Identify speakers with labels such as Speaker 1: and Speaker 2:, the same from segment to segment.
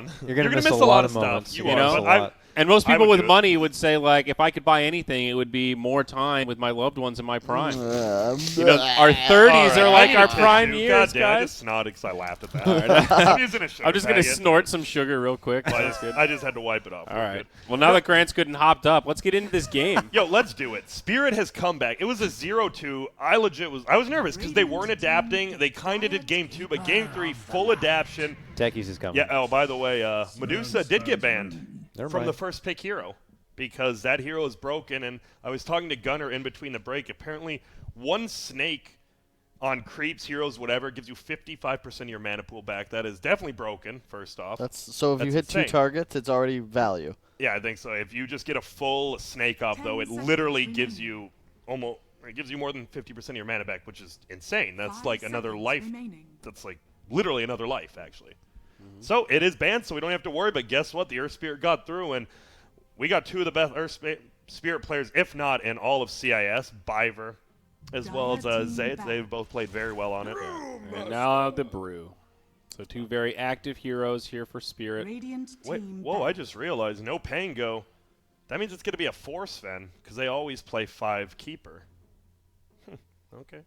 Speaker 1: fun.
Speaker 2: You're gonna miss a lot of moments.
Speaker 1: You
Speaker 2: You're
Speaker 1: are,
Speaker 2: gonna miss
Speaker 1: but
Speaker 2: a lot.
Speaker 3: And most people with money would say, like, if I could buy anything, it would be more time with my loved ones in my prime. You know, our 30s are like our prime years,
Speaker 1: I
Speaker 3: guys.
Speaker 1: just snotted because I laughed at that. I'm using a sugar
Speaker 3: I'm just going to
Speaker 1: packet.
Speaker 3: snort some sugar real quick.
Speaker 1: I just had to wipe it off.
Speaker 3: All right. Well, now that Grant's good and hopped up, let's get into this game.
Speaker 1: Yo, let's do it. Spirit has come back. It was a 0-2. I was nervous because they weren't adapting. They kind of did game 2, but game 3, full adaptation.
Speaker 2: Techies is coming.
Speaker 1: Yeah. Oh, by the way, Medusa did get banned from the first pick hero because that hero is broken. And I was talking to Gunner in between the break. Apparently, one snake on creeps, heroes, whatever, gives you 55% of your mana pool back. That is definitely broken, first off.
Speaker 4: So if you hit
Speaker 1: insane.
Speaker 4: 2 targets, it's already value.
Speaker 1: Yeah, I think so. If you just get a full snake off, though, it literally gives you more than 50% of your mana back, which is insane. That's like another life. That's like literally another life, actually. So it is banned, so we don't have to worry. But guess what? The Earth Spirit got through, and we got 2 of the best Earth Spirit players, if not in all of CIS, Biver, as well as Zayt. They've both played very well on it.
Speaker 3: And now the Brew. So 2 very active heroes here for Spirit.
Speaker 1: Wait, whoa, I just realized, no Pango. That means it's going to be a Force Fen, because they always play 5 Keeper. Okay.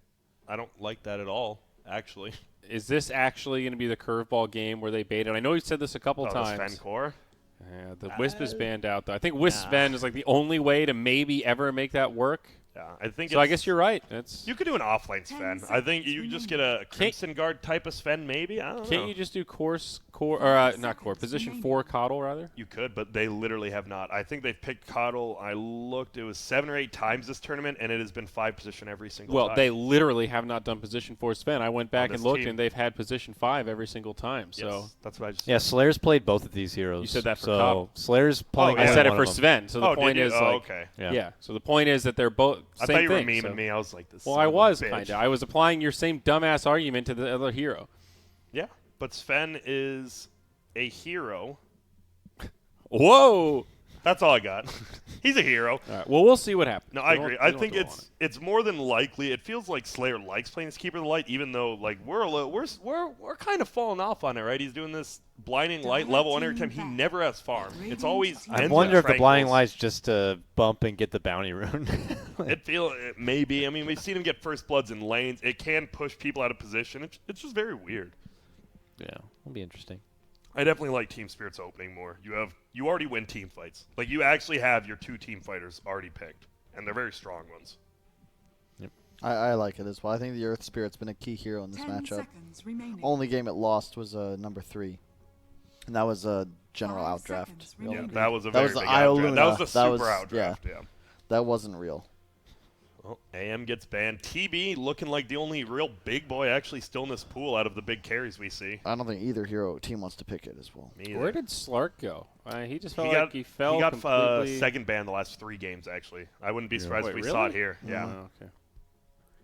Speaker 1: I don't like that at all, actually.
Speaker 3: Is this actually going to be the curveball game where they bait it? I know you said this a couple times.
Speaker 1: Sven Core?
Speaker 3: Yeah, the Wisp is banned out, though. I think Wisp Sven is like the only way to maybe ever make that work.
Speaker 1: Yeah, I think.
Speaker 3: So I guess you're right.
Speaker 1: You could do an offlane Sven. I think you just get a Crimson Guard type of Sven, maybe. I don't know.
Speaker 3: Can't you just do position 4 Coddle rather?
Speaker 1: You could, but they literally have not. I think they've picked Coddle. I looked; it was 7 or 8 times this tournament, and it has been 5 position every single time.
Speaker 3: Well, they literally have not done position 4 Sven. I went back and looked, and they've had position 5 every single time. So
Speaker 1: yes, that's what I just.
Speaker 2: Yeah, Slayer's played both of these heroes.
Speaker 3: You said that for
Speaker 2: Coddle. Slayer's playing.
Speaker 3: I said it for Sven. So the point is,
Speaker 1: okay.
Speaker 3: Yeah. So the point is that they're both.
Speaker 1: I
Speaker 3: same
Speaker 1: thought you were
Speaker 3: thing,
Speaker 1: memeing me. I was like this.
Speaker 3: Well, I was kind of. I was applying your same dumbass argument to the other hero.
Speaker 1: Yeah, but Sven is a hero.
Speaker 3: Whoa!
Speaker 1: That's all I got. He's a hero.
Speaker 3: All right. Well, we'll see what happens.
Speaker 1: No, I agree. I think it's more than likely. It feels like Slayer likes playing this Keeper of the Light, even though like we're kind of falling off on it, right? He's doing this Blinding Light level 1 every time. He never has farm. It's always.
Speaker 2: I wonder if the Blinding Light's just to bump and get the bounty rune.
Speaker 1: It may be. I mean, we've seen him get first bloods in lanes. It can push people out of position. It's just very weird.
Speaker 2: Yeah, it'll be interesting.
Speaker 1: I definitely like Team Spirit's opening more. You already win team fights. Like you actually have your 2 team fighters already picked, and they're very strong ones.
Speaker 2: Yep.
Speaker 4: I like it as well. I think the Earth Spirit's been a key hero in this matchup. Only game it lost was number 3, and that was a general outdraft.
Speaker 1: Yeah, that was a very big
Speaker 4: outdraft.
Speaker 1: That was the super outdraft. Yeah,
Speaker 4: that wasn't real.
Speaker 1: Well, AM gets banned. TB looking like the only real big boy actually still in this pool out of the big carries we see.
Speaker 4: I don't think either hero team wants to pick it as well.
Speaker 3: Where did Slark go? He just felt like he fell completely.
Speaker 1: He got second ban the last 3 games, actually. I wouldn't be surprised if we saw it here. Yeah.
Speaker 3: Okay.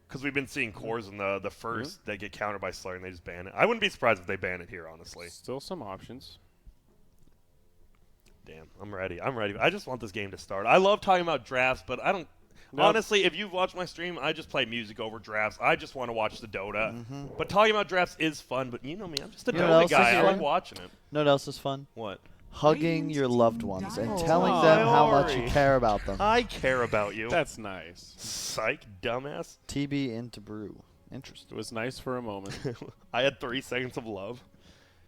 Speaker 1: Because we've been seeing cores in the first that get countered by Slayer and they just ban it. I wouldn't be surprised if they ban it here, honestly.
Speaker 3: Still some options.
Speaker 1: Damn, I'm ready. I just want this game to start. I love talking about drafts, but I don't. Honestly, if you've watched my stream, I just play music over drafts. I just want to watch the Dota. But talking about drafts is fun, but you know me, I'm just a Dota guy. I like watching it.
Speaker 4: You know what else is fun?
Speaker 1: What?
Speaker 4: Hugging your loved ones and telling them how much you care about them.
Speaker 1: I care about you.
Speaker 3: That's nice.
Speaker 1: Psych, dumbass.
Speaker 4: TB into Brew. Interesting.
Speaker 3: It was nice for a moment.
Speaker 1: I had 3 seconds of love.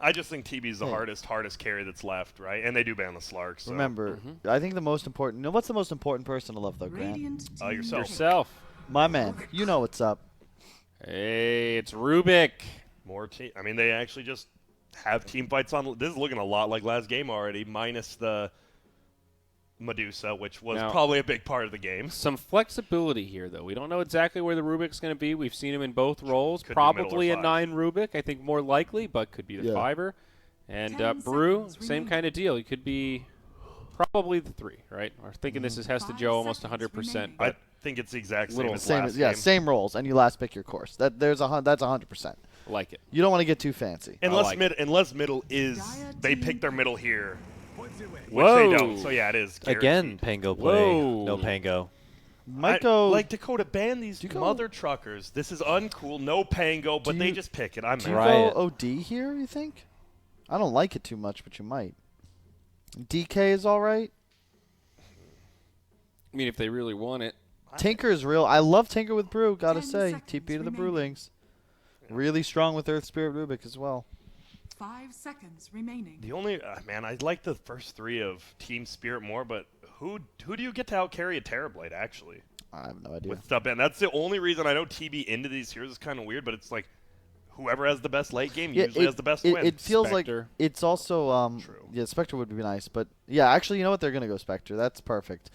Speaker 1: I just think TB's the hardest carry that's left, right? And they do ban the Slark. So.
Speaker 4: Remember, I think the most important. You know what's the most important person to love, though, Grant?
Speaker 1: Yourself.
Speaker 4: My man. You know what's up.
Speaker 3: Hey, it's Rubik.
Speaker 1: More team. I mean, they actually just have team fights on. This is looking a lot like last game already, minus the Medusa, which was probably a big part of the game.
Speaker 3: Some flexibility here, though. We don't know exactly where the Rubik's going to be. We've seen him in both roles. Probably a 9 Rubik, I think more likely, but could be the 5-er. And Brew, same kind of deal. He could be probably the 3, right? We're thinking this is Hesta Joe almost 100%.
Speaker 1: I think it's the exact same as last
Speaker 4: game. Yeah,
Speaker 1: game.
Speaker 4: Same roles, and you last pick your course. That's 100%.
Speaker 3: Like it.
Speaker 4: You don't want to get too fancy.
Speaker 1: Unless middle is they pick their middle here. Which
Speaker 3: Whoa.
Speaker 1: they don't. So yeah, it is guaranteed.
Speaker 2: Again, Pango play. No Pango.
Speaker 4: Might go
Speaker 1: like Dakota ban these mother truckers. This is uncool. No Pango, but they just pick it. I'm
Speaker 4: mad. Do you go OD here? You think? I don't like it too much, but you might. DK is all right.
Speaker 3: I mean, if they really want it.
Speaker 4: Tinker is real. I love Tinker with Brew, gotta
Speaker 5: 10
Speaker 4: say.
Speaker 5: seconds
Speaker 4: TP to the
Speaker 5: remaining.
Speaker 4: Brewlings. Really strong with Earth Spirit Rubik as well.
Speaker 5: 5 seconds remaining.
Speaker 1: The only man, I like the first 3 of Team Spirit more, but who do you get to out carry a Terrorblade actually?
Speaker 4: I have no idea.
Speaker 1: With Stub and that's the only reason I know TB into these heroes is kind of weird, but it's like whoever has the best late game usually has the best win.
Speaker 4: It feels
Speaker 3: Spectre.
Speaker 4: like it's also
Speaker 1: True.
Speaker 4: yeah, Spectre would be nice, but yeah, actually, you know what? They're gonna go Spectre. That's perfect.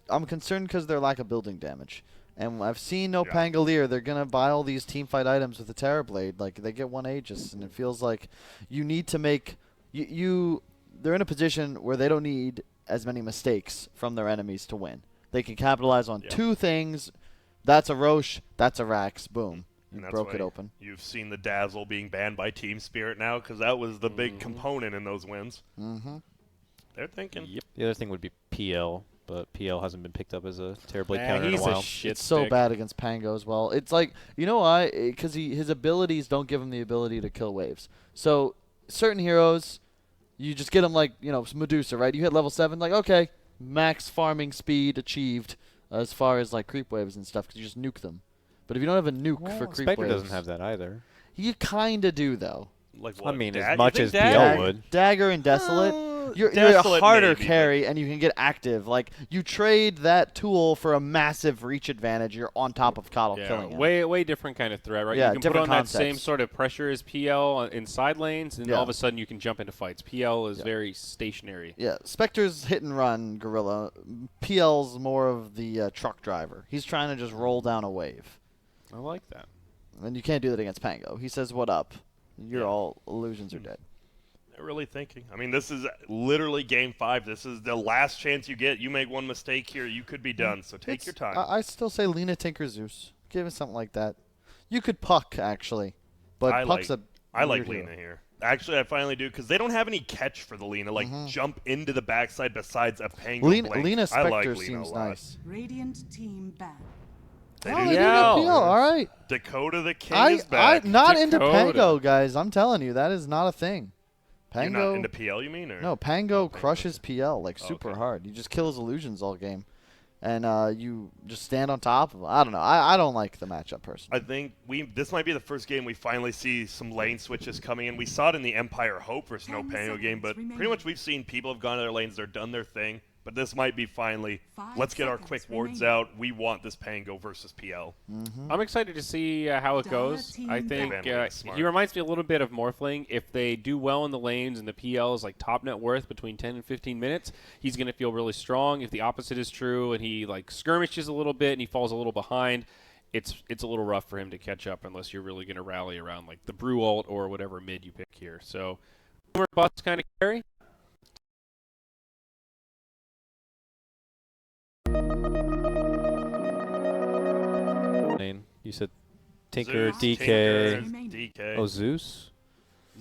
Speaker 4: I'm concerned because their lack of building damage, and I've seen NoPangolier. They're gonna buy all these team fight items with the Terrorblade. Like they get one Aegis, and it feels like you need to make they're in a position where they don't need as many mistakes from their enemies to win. They can capitalize on 2 things. That's a Roche. That's a Rax. Boom. You
Speaker 1: And that's
Speaker 4: broke
Speaker 1: why
Speaker 4: it open.
Speaker 1: You've seen the Dazzle being banned by Team Spirit now because that was the big component in those wins.
Speaker 4: Mm-hmm.
Speaker 1: They're thinking.
Speaker 3: Yep.
Speaker 2: The other thing would be PL, but PL hasn't been picked up as a Terrorblade
Speaker 3: Nah,
Speaker 2: counter in a
Speaker 3: he's
Speaker 2: while.
Speaker 3: shit
Speaker 4: It's so
Speaker 3: stick.
Speaker 4: bad against Pango as well. It's like, you know why? Because his abilities don't give him the ability to kill waves. So certain heroes, you just get him like, Medusa, right? You hit level 7, like, okay, max farming speed achieved as far as like creep waves and stuff because you just nuke them. But if you don't have a nuke for creep
Speaker 2: Spectre
Speaker 4: waves,
Speaker 2: doesn't have that either.
Speaker 4: you kind of do though.
Speaker 1: Like
Speaker 2: I
Speaker 1: what?
Speaker 2: mean,
Speaker 1: Dag-
Speaker 2: as
Speaker 1: you
Speaker 2: much
Speaker 1: think
Speaker 2: as
Speaker 1: Dag-
Speaker 2: PL would.
Speaker 4: Dagger and Desolate, you're a
Speaker 1: Desolate
Speaker 4: harder
Speaker 1: maybe, but-
Speaker 4: carry and you can get active. Like you trade that tool for a massive reach advantage. You're on top of Coddle killing him.
Speaker 3: way different kind of threat, right?
Speaker 4: Yeah,
Speaker 3: you can put
Speaker 4: different
Speaker 3: on that same
Speaker 4: concepts.
Speaker 3: sort of pressure as PL in side lanes, and
Speaker 4: Yeah.
Speaker 3: all of a sudden you can jump into fights. PL is very stationary.
Speaker 4: Yeah, Spectre's hit and run gorilla. PL's more of the truck driver. He's trying to just roll down a wave.
Speaker 3: I like that.
Speaker 4: And you can't do that against Pango. He says, "What up?" Your all illusions are dead.
Speaker 1: They're really thinking. I mean, this is literally game 5. This is the last chance you get. You make one mistake here, you could be done. So take your time.
Speaker 4: I still say Lena, Tinker, Zeus. Give us something like that. You could Puck actually, but
Speaker 1: I
Speaker 4: Puck's
Speaker 1: like
Speaker 4: a weird
Speaker 1: Lena
Speaker 4: hero.
Speaker 1: here. Actually, I finally do because they don't have any catch for the Lena. Like jump into the backside besides a Pango
Speaker 4: Lena
Speaker 1: blink.
Speaker 4: Spectre
Speaker 1: I like Lena
Speaker 4: seems
Speaker 1: a lot.
Speaker 4: nice.
Speaker 5: Radiant team ban.
Speaker 1: They
Speaker 4: Oh,
Speaker 1: do
Speaker 4: they do
Speaker 3: Yeah.
Speaker 4: get PL. All right.
Speaker 1: Dakota the King is
Speaker 4: I
Speaker 1: back.
Speaker 4: not into
Speaker 3: Dakota.
Speaker 4: Pango, guys. I'm telling you, that is not a thing.
Speaker 1: You're
Speaker 4: Pango.
Speaker 1: not into PL, you mean? Or?
Speaker 4: No, Pango crushes PL like
Speaker 1: Oh,
Speaker 4: super
Speaker 1: okay.
Speaker 4: hard. You just kill his illusions all game, and you just stand on top of him. I don't know. I don't like the matchup personally.
Speaker 1: I think this might be the first game we finally see some lane switches coming in. We saw it in the Empire Hope versus
Speaker 5: 10
Speaker 1: NoPango game, but
Speaker 5: seconds
Speaker 1: pretty much we've seen people have gone to their lanes, they're done their thing. But this might be finally,
Speaker 5: 5
Speaker 1: let's get our
Speaker 5: seconds
Speaker 1: quick wards
Speaker 5: remaining.
Speaker 1: out. We want this Pango versus PL.
Speaker 3: I'm excited to see how it goes. I think
Speaker 1: Bandwagon smart.
Speaker 3: he reminds me a little bit of Morphling. If they do well in the lanes and the PL is like top net worth between 10 and 15 minutes, he's going to feel really strong. If the opposite is true and he like skirmishes a little bit and he falls a little behind, it's a little rough for him to catch up unless you're really going to rally around like the Brew ult or whatever mid you pick here. So, boomer bust kind of carry.
Speaker 2: You said Tinker,
Speaker 1: Zeus,
Speaker 2: DK.
Speaker 1: Tinker,
Speaker 5: Remaining.
Speaker 1: DK.
Speaker 2: Oh, Zeus?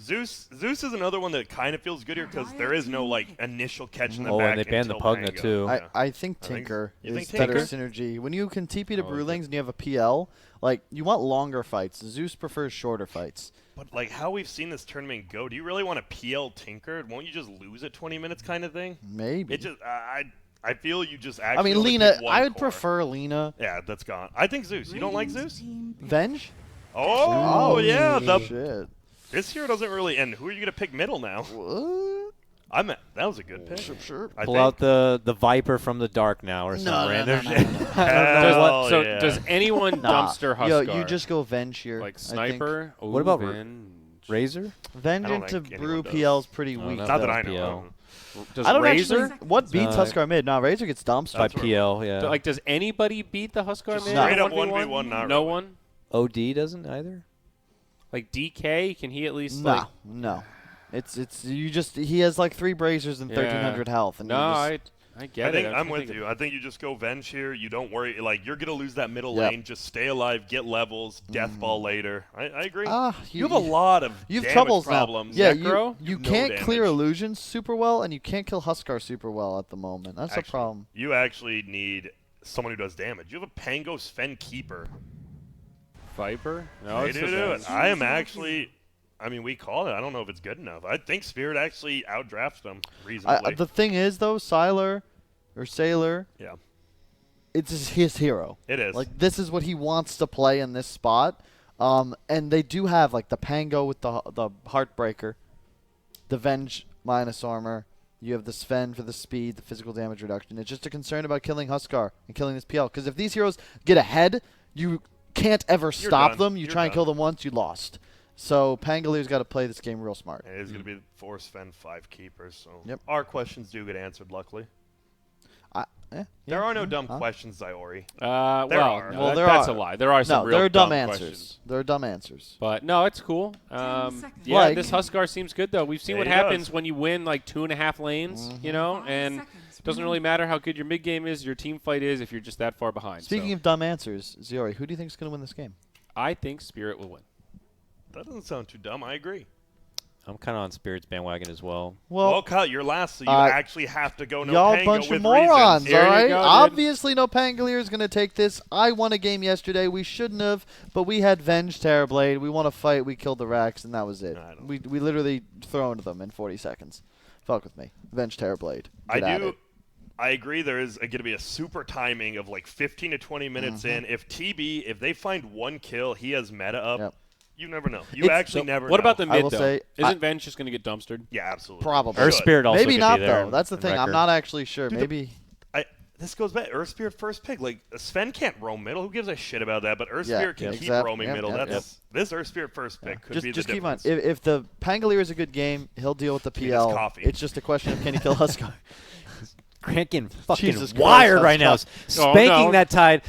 Speaker 1: Zeus is another one that kind of feels good here because there is no like initial catch in the
Speaker 2: Oh,
Speaker 1: back.
Speaker 2: and they banned the
Speaker 1: until
Speaker 2: Pugna,
Speaker 1: Pango.
Speaker 2: too.
Speaker 1: Yeah.
Speaker 4: I think
Speaker 1: I think-
Speaker 4: Tinker
Speaker 1: you
Speaker 4: is
Speaker 1: think
Speaker 4: better
Speaker 1: Tinker?
Speaker 4: synergy. When you can TP to
Speaker 3: I like
Speaker 4: Brewlings and you have a PL, like you want longer fights. Zeus prefers shorter fights.
Speaker 1: But like how we've seen this tournament go, do you really want a PL Tinker? Won't you just lose at 20 minutes kind of thing?
Speaker 4: Maybe.
Speaker 1: It just I feel you just
Speaker 4: I
Speaker 1: actually.
Speaker 4: mean,
Speaker 1: only
Speaker 4: Lena.
Speaker 1: pick one
Speaker 4: I would
Speaker 1: core.
Speaker 4: prefer Lena.
Speaker 1: Yeah, that's gone. I think Zeus. You don't like
Speaker 5: Radiant
Speaker 1: Zeus?
Speaker 5: team ban.
Speaker 4: Venge.
Speaker 1: Oh yeah,
Speaker 4: Shit.
Speaker 1: this hero doesn't really. And who are you gonna pick middle now?
Speaker 4: What?
Speaker 1: That was a good pick.
Speaker 4: Sure.
Speaker 1: I
Speaker 2: Pull
Speaker 1: think.
Speaker 2: out the Viper from the dark now or some
Speaker 4: No,
Speaker 2: random
Speaker 4: no,
Speaker 2: shit.
Speaker 1: Hell
Speaker 3: So
Speaker 1: yeah.
Speaker 3: does anyone
Speaker 4: Nah.
Speaker 3: dumpster
Speaker 4: Yo,
Speaker 3: Huskar?
Speaker 4: you just go Venge here.
Speaker 3: like
Speaker 4: I think.
Speaker 3: sniper?
Speaker 2: What about
Speaker 3: Venge?
Speaker 2: Razor?
Speaker 4: Venge
Speaker 1: I don't
Speaker 4: into
Speaker 1: think
Speaker 4: Brew
Speaker 1: anyone does.
Speaker 4: PL is pretty
Speaker 2: No,
Speaker 4: weak.
Speaker 2: not
Speaker 1: Not
Speaker 4: though.
Speaker 1: that I
Speaker 2: PL.
Speaker 1: know.
Speaker 3: Does
Speaker 4: I don't
Speaker 3: Razor?
Speaker 4: actually. What beats Huskar mid? No, Razor gets dumpster.
Speaker 2: By
Speaker 1: That's what-
Speaker 2: PL, yeah.
Speaker 3: Like, does anybody beat the Huskar
Speaker 1: Just
Speaker 3: mid?
Speaker 4: straight
Speaker 3: in
Speaker 1: up
Speaker 3: 1v1?
Speaker 1: 1v1, not
Speaker 3: No
Speaker 1: really.
Speaker 3: one.
Speaker 2: OD doesn't either?
Speaker 3: Like DK, can he at least
Speaker 4: Nah,
Speaker 3: like?
Speaker 4: no. It's you just he has like 3 bracers and
Speaker 3: Yeah.
Speaker 4: 1300 health. And
Speaker 3: No,
Speaker 4: you just,
Speaker 3: I get
Speaker 1: I think
Speaker 3: it.
Speaker 1: I'm with you. I think you just go Venge here. You don't worry. Like you're gonna lose that middle
Speaker 4: Yep.
Speaker 1: lane. Just stay alive, get levels, death ball later. I agree.
Speaker 4: you
Speaker 1: you have a lot of
Speaker 4: You have
Speaker 1: damage
Speaker 4: troubles
Speaker 1: problems.
Speaker 4: now. Yeah,
Speaker 3: Necro?
Speaker 4: you
Speaker 1: No
Speaker 4: can't clear
Speaker 1: damage.
Speaker 4: illusions super well, and you can't kill Huskar super well at the moment. That's
Speaker 1: Actually,
Speaker 4: a problem.
Speaker 1: You actually need someone who does damage. You have a Pango Sven Keeper.
Speaker 3: Viper. No,
Speaker 1: Ready
Speaker 3: it's
Speaker 1: to
Speaker 3: a
Speaker 1: do
Speaker 3: Venge.
Speaker 1: it. I am actually. I mean, we call it. I don't know if it's good enough. I think Spirit actually outdrafts them reasonably.
Speaker 4: The thing is, though, Sailor,
Speaker 1: yeah.
Speaker 4: it's his hero.
Speaker 1: It is.
Speaker 4: Like, this is what he wants to play in this spot. And they do have, like, the Pango with the Heartbreaker, the Venge minus armor. You have the Sven for the speed, the physical damage reduction. It's just a concern about killing Huskar and killing this PL. Because if these heroes get ahead, you can't ever stop them. You try and kill them once, you lost. So Pangolier's got to play this game real smart.
Speaker 1: It is going to be 4 Sven, 5 keepers. So
Speaker 4: Yep.
Speaker 1: our questions do get answered, luckily.
Speaker 4: Yeah,
Speaker 1: There are no dumb questions, Iori.
Speaker 3: Well,
Speaker 1: are.
Speaker 3: no,
Speaker 4: Well, there
Speaker 3: that's
Speaker 4: are.
Speaker 3: a lie. There are some
Speaker 4: No,
Speaker 3: real
Speaker 4: there are dumb
Speaker 3: questions.
Speaker 4: answers. There are dumb answers.
Speaker 3: But no, it's cool.
Speaker 5: seconds.
Speaker 3: Yeah,
Speaker 4: Like-
Speaker 3: this Huskar seems good though. We've seen
Speaker 1: Yeah,
Speaker 3: what
Speaker 1: he
Speaker 3: happens
Speaker 1: does.
Speaker 3: when you win like 2.5 lanes, you know,
Speaker 5: 5
Speaker 3: and
Speaker 5: seconds
Speaker 3: it doesn't really matter how good your mid game is, your team fight is if you're just that far behind.
Speaker 4: Speaking
Speaker 3: So
Speaker 4: of dumb answers, Ziori, who do you think is going to win this game?
Speaker 3: I think Spirit will win.
Speaker 1: That doesn't sound too dumb. I agree.
Speaker 2: I'm kind of on Spirit's bandwagon as well.
Speaker 1: Well, Kyle, you're last, so you actually have to go no
Speaker 4: y'all
Speaker 1: Pango
Speaker 4: bunch
Speaker 1: with
Speaker 4: of morons,
Speaker 1: reasons.
Speaker 3: Here
Speaker 4: all
Speaker 3: you
Speaker 4: right?
Speaker 3: go, dude.
Speaker 4: Obviously, no Pangolier is going to take this. I won a game yesterday. We shouldn't have, but we had Venge Terrorblade. We won a fight. We killed the Rex, and that was it.
Speaker 1: I don't-
Speaker 4: We literally throned them in 40 seconds. Fuck with me. Venge Terrorblade. Get at it.
Speaker 1: I agree. There is going to be a super timing of like 15 to 20 minutes in. If they find one kill, he has meta up.
Speaker 4: Yep.
Speaker 1: You never know. You
Speaker 4: It's-
Speaker 1: actually never
Speaker 3: What
Speaker 1: know.
Speaker 3: about the
Speaker 4: I
Speaker 3: mid
Speaker 4: will
Speaker 3: though?
Speaker 4: say-
Speaker 3: Isn't Venge just going to get dumpstered?
Speaker 1: Yeah, absolutely.
Speaker 4: Probably.
Speaker 1: Should.
Speaker 2: Earth Spirit also
Speaker 4: Maybe
Speaker 2: could
Speaker 4: not,
Speaker 2: be there
Speaker 4: though. That's the
Speaker 2: in
Speaker 4: thing. I'm
Speaker 2: record.
Speaker 4: not actually sure.
Speaker 1: Dude,
Speaker 4: Maybe.
Speaker 1: This goes back. Earth Spirit first pick. Like, Sven can't roam middle. Who gives a shit about that? But Earth
Speaker 4: Yeah,
Speaker 1: Spirit can
Speaker 4: yeah,
Speaker 1: keep
Speaker 4: exact-
Speaker 1: roaming
Speaker 4: yep,
Speaker 1: middle.
Speaker 4: yep,
Speaker 1: That's This Earth Spirit first pick could be
Speaker 4: Just
Speaker 1: the
Speaker 4: keep on.
Speaker 1: difference.
Speaker 4: If the Pangolier is a good game, he'll deal with the
Speaker 1: He gets
Speaker 4: PL.
Speaker 1: coffee.
Speaker 4: It's just a question of can he kill Huskar.
Speaker 2: Grant getting fucking
Speaker 4: Jesus Christ,
Speaker 2: wired
Speaker 4: that's
Speaker 2: right now.
Speaker 4: tough.
Speaker 2: Spanking
Speaker 3: no.
Speaker 2: that tide.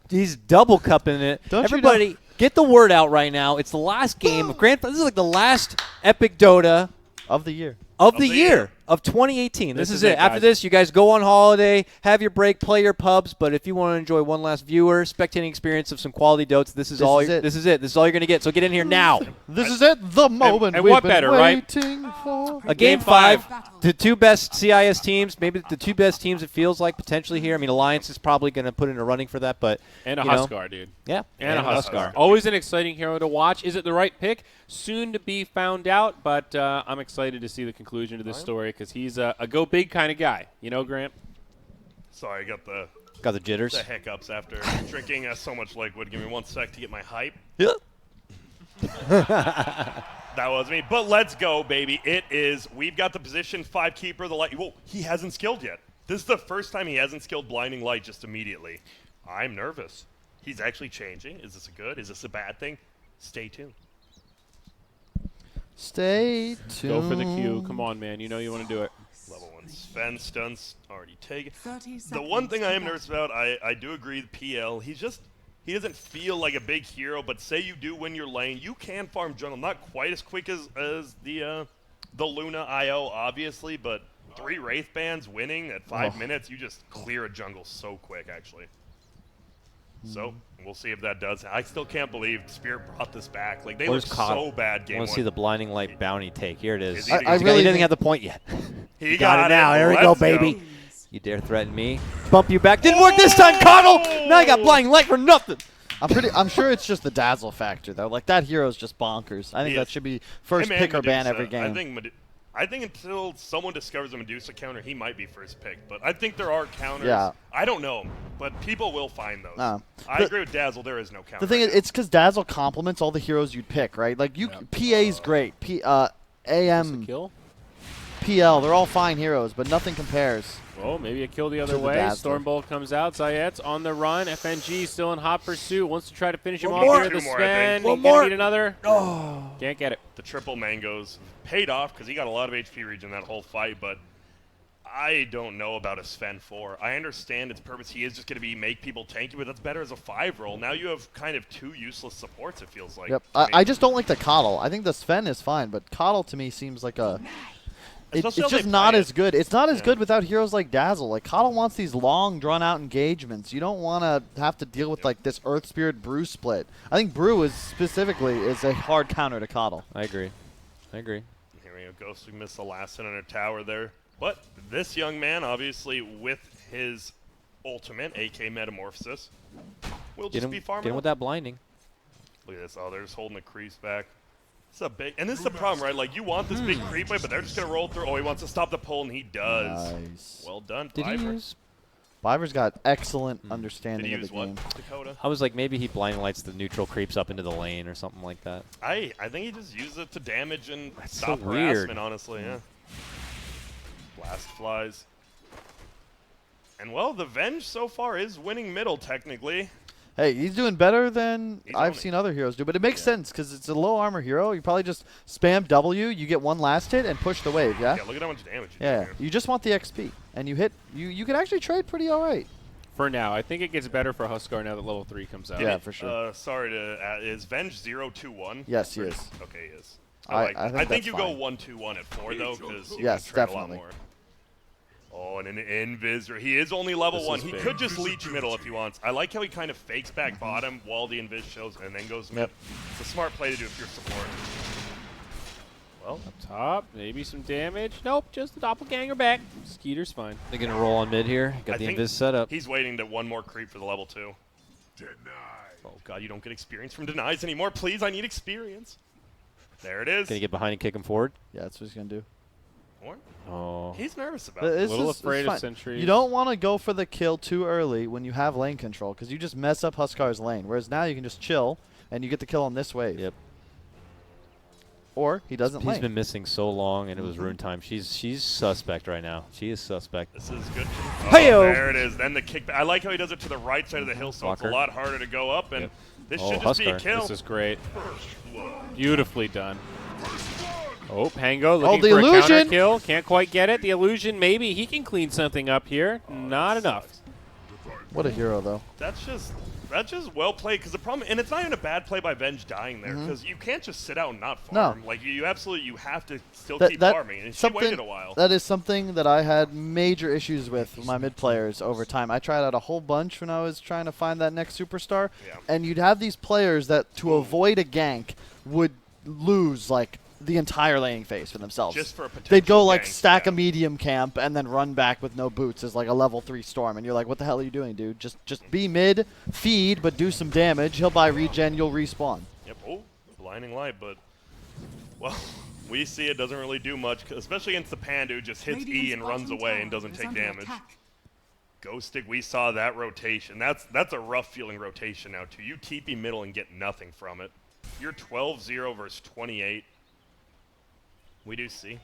Speaker 2: He's double cupping it.
Speaker 4: Don't you
Speaker 2: Everybody, get the word out right now. It's the last game of Grand. This is like the last epic Dota
Speaker 4: Of the year.
Speaker 2: of the year of 2018. This
Speaker 3: This
Speaker 2: is
Speaker 3: is
Speaker 2: it.
Speaker 3: it,
Speaker 2: After
Speaker 3: guys.
Speaker 2: this, you guys go on holiday, have your break, play your pubs. But if you want to enjoy one last viewer, spectating experience of some quality Dotes, this is all.
Speaker 4: is it.
Speaker 2: This is it. This is all you're gonna get. So get in here now.
Speaker 4: This is it. The moment
Speaker 3: and
Speaker 4: we've
Speaker 3: what
Speaker 4: been
Speaker 3: better, right?
Speaker 4: waiting for.
Speaker 2: A game
Speaker 3: Game five.
Speaker 2: five, the two best CIS teams, maybe the two best teams it feels like potentially here. I mean, Alliance is probably going to put in a running for that, but
Speaker 3: And a
Speaker 2: you know,
Speaker 3: Huskar, dude.
Speaker 2: yeah,
Speaker 3: And a
Speaker 1: Huskar.
Speaker 3: Huskar. Always an exciting hero to watch. Is it the right pick? Soon to be found out, but I'm excited to see the conclusion to this story because he's a go big kind of guy. You know, Grant?
Speaker 1: Sorry, I got the
Speaker 2: got the jitters.
Speaker 1: hiccups after drinking so much liquid. Give me 1 sec to get my hype.
Speaker 2: Yeah.
Speaker 1: That was me. But let's go, baby. It is. We've got the position 5 keeper. The light. Whoa, he hasn't skilled yet. This is the first time he hasn't skilled blinding light just immediately. I'm nervous. He's actually changing. Is this a good? Is this a bad thing? Stay tuned.
Speaker 4: Stay tuned.
Speaker 3: Go for the Q. Come on, man. You know you want to do it.
Speaker 1: Level 1 Sven stunts already taken.
Speaker 5: 30 seconds.
Speaker 1: The one thing I am
Speaker 5: to
Speaker 1: nervous about, I do agree with PL. He doesn't feel like a big hero, but say you do win your lane, you can farm jungle. Not quite as quick as the Luna IO, obviously, but 3 Wraith Bands winning at 5 minutes, you just clear a jungle so quick, actually. So, we'll see if that does. I still can't believe Spirit brought this back. Like, they
Speaker 2: Where's
Speaker 1: look
Speaker 2: Coddle?
Speaker 1: so bad
Speaker 2: I
Speaker 1: game
Speaker 2: want to
Speaker 1: one.
Speaker 2: see the blinding light bounty take. Here it is.
Speaker 1: Is he- I
Speaker 2: He
Speaker 1: really
Speaker 2: didn't
Speaker 4: think-
Speaker 2: have the point yet.
Speaker 1: He
Speaker 2: got it now. There we go,
Speaker 1: Let's
Speaker 2: baby.
Speaker 5: wins.
Speaker 2: You dare threaten me? Bump you back. Didn't work this time, Coddle. Now I got blinding light for nothing.
Speaker 4: I'm sure it's just the dazzle factor though. Like that hero's just bonkers. I think
Speaker 1: He
Speaker 4: that
Speaker 1: is.
Speaker 4: should be first
Speaker 1: Him and
Speaker 4: pick or ban
Speaker 1: Medusa.
Speaker 4: every game.
Speaker 1: I think until someone discovers a Medusa counter, he might be first pick. But I think there are counters.
Speaker 4: Yeah.
Speaker 1: I don't know, but people will find those.
Speaker 4: No.
Speaker 1: I
Speaker 4: The-
Speaker 1: agree with Dazzle. There is no counter.
Speaker 4: The thing
Speaker 1: right
Speaker 4: is, it's because Dazzle complements all the heroes you'd pick, right? Like PA's great.
Speaker 3: Just a
Speaker 4: AM,
Speaker 3: kill?
Speaker 4: PL, they're all fine heroes, but nothing compares.
Speaker 3: Oh, maybe a kill the other
Speaker 4: To the
Speaker 3: way.
Speaker 4: Dazzler.
Speaker 3: Stormbolt comes out. Zayet's on the run. FNG still in hot pursuit. Wants to try to finish him
Speaker 2: One
Speaker 3: off
Speaker 2: more.
Speaker 3: here. The
Speaker 1: Two more, I think.
Speaker 3: Sven.
Speaker 2: One
Speaker 3: Gonna
Speaker 2: more.
Speaker 3: Need another.
Speaker 2: Oh.
Speaker 3: Can't get it.
Speaker 1: The triple mangoes paid off because he got a lot of HP regen that whole fight, but I don't know about a Sven 4. I understand its purpose. He is just going to be make people tanky, but that's better as a 5 roll. Now you have kind of 2 useless supports, it feels like.
Speaker 4: Yep.
Speaker 1: to me.
Speaker 4: I just don't like the Coddle. I think the Sven is fine, but Coddle to me seems like a. It's
Speaker 1: Especially how
Speaker 4: just
Speaker 1: they
Speaker 4: not
Speaker 1: play
Speaker 4: as
Speaker 1: it.
Speaker 4: good. It's not as
Speaker 1: Yeah.
Speaker 4: good without heroes like Dazzle. Like Coddle wants these long, drawn-out engagements. You don't want to have to deal with like this Earth Spirit Brew split. I think Brew is specifically a hard counter to Coddle.
Speaker 2: I agree. Here
Speaker 1: we go. Ghost missed the last hit on her tower there. But this young man, obviously, with his ultimate, AK Metamorphosis, will
Speaker 2: Get
Speaker 1: just
Speaker 2: him,
Speaker 1: be
Speaker 2: get
Speaker 1: farming.
Speaker 2: him with that blinding.
Speaker 1: Look at this. Oh, they're just holding the crease back. It's a big, and this is the problem, right? Like, you want this big creep wave, but they're just going to roll through. Oh, he wants to stop the pull, and he does.
Speaker 4: Nice.
Speaker 1: Well done,
Speaker 2: Did he
Speaker 1: Viver.
Speaker 2: use?
Speaker 4: Viver's got excellent
Speaker 1: Did
Speaker 4: understanding
Speaker 1: he
Speaker 4: of the
Speaker 1: use what,
Speaker 4: game.
Speaker 1: Dakota?
Speaker 2: I was like, maybe he blind lights the neutral creeps up into the lane or something like that.
Speaker 1: I think he just used it to damage and
Speaker 2: That's
Speaker 1: stop
Speaker 2: so weird.
Speaker 1: harassment, honestly, yeah. Blast flies. And, well, the Venge so far is winning middle, technically.
Speaker 4: Hey, he's doing better than
Speaker 1: He's
Speaker 4: I've
Speaker 1: owning.
Speaker 4: seen other heroes do, but it makes sense because it's a low armor hero. You probably just spam W, you get one last hit, and push the wave, yeah?
Speaker 1: Yeah, look at how much damage you do
Speaker 4: Yeah,
Speaker 1: here.
Speaker 4: you just want the XP, and you hit. You can actually trade pretty all right.
Speaker 3: For now, I think it gets better for Huskar now that level 3 comes out.
Speaker 4: Yeah, for sure.
Speaker 1: Sorry to add, is Venge 0-2-1?
Speaker 4: Yes, he is.
Speaker 1: Okay, he is.
Speaker 4: I think
Speaker 1: think
Speaker 4: that's
Speaker 1: you
Speaker 4: fine.
Speaker 1: go 1-2-1 at 4, though, because you
Speaker 4: Yes,
Speaker 1: can trade a lot
Speaker 4: definitely.
Speaker 1: more. Oh, and an Invis. He is only level
Speaker 3: This
Speaker 1: 1.
Speaker 3: is
Speaker 1: He
Speaker 3: big.
Speaker 1: could just leech middle if he wants. I like how he kind of fakes back bottom while the Invis shows and then goes mid.
Speaker 4: Yep.
Speaker 1: It's a smart play to do if you're support. Well,
Speaker 3: Top, maybe some damage. Nope, just the doppelganger back. Skeeter's fine.
Speaker 2: They're gonna roll on mid here. Got
Speaker 1: I
Speaker 2: the
Speaker 1: think
Speaker 2: invis set up.
Speaker 1: he's waiting to one more creep for the level 2. Oh, God, you don't get experience from denies anymore. Please, I need experience. There it is.
Speaker 2: Gonna get behind and kick him forward.
Speaker 4: Yeah, that's what he's gonna do.
Speaker 1: Or-
Speaker 2: Oh.
Speaker 1: He's nervous about
Speaker 4: But
Speaker 1: it.
Speaker 4: it's
Speaker 3: little
Speaker 4: just- it's
Speaker 3: afraid of
Speaker 4: fine.
Speaker 3: sentries.
Speaker 4: You don't want to go for the kill too early when you have lane control because you just mess up Huskar's lane. Whereas now you can just chill and you get the kill on this wave.
Speaker 2: Yep.
Speaker 4: Or he doesn't
Speaker 2: He's
Speaker 4: lane.
Speaker 2: been missing so long, and it was rune time. She's suspect right now. She is suspect.
Speaker 1: This is good.
Speaker 2: Hey-o.
Speaker 1: There it is. Then the kickback. I like how he does it to the right side of the hill, so
Speaker 2: Blocker.
Speaker 1: it's a lot harder to go up. And
Speaker 2: Yep.
Speaker 1: this
Speaker 2: Oh,
Speaker 1: should just be a
Speaker 2: Huskar.
Speaker 1: kill.
Speaker 3: This is great. Beautifully done. Oh, Pango looking
Speaker 4: the
Speaker 3: for a counter
Speaker 4: illusion.
Speaker 3: kill. Can't quite get it. The illusion, maybe he can clean something up here. Not enough.
Speaker 4: What a hero, though.
Speaker 1: That's just well played. Because the problem, and it's not even a bad play by Venge dying there, because you can't just sit out and not farm. Like you absolutely, you have to still keep farming. And she waited a while.
Speaker 4: That is something that I had major issues with my mid players over time. I tried out a whole bunch when I was trying to find that next superstar,
Speaker 1: Yeah.
Speaker 4: and you'd have these players that, to avoid a gank, would lose like the entire laning phase for themselves.
Speaker 1: Just for a potential
Speaker 4: They'd go like
Speaker 1: gank,
Speaker 4: stack
Speaker 1: yeah.
Speaker 4: a medium camp and then run back with no boots as like a level 3 storm, and you're like, what the hell are you doing, dude? Just be mid, feed, but do some damage. He'll buy regen, you'll respawn.
Speaker 1: Yep. Oh, blinding light, but well, we see it doesn't really do much, especially against the Panda who just hits
Speaker 5: Radiant's
Speaker 1: E and runs
Speaker 5: bottom
Speaker 1: away
Speaker 5: tower
Speaker 1: and doesn't
Speaker 5: is
Speaker 1: take
Speaker 5: under
Speaker 1: damage.
Speaker 5: attack.
Speaker 1: Ghostic, we saw that rotation. That's a rough feeling rotation now too. You TP middle and get nothing from it. You're 12-0 versus 28. We do see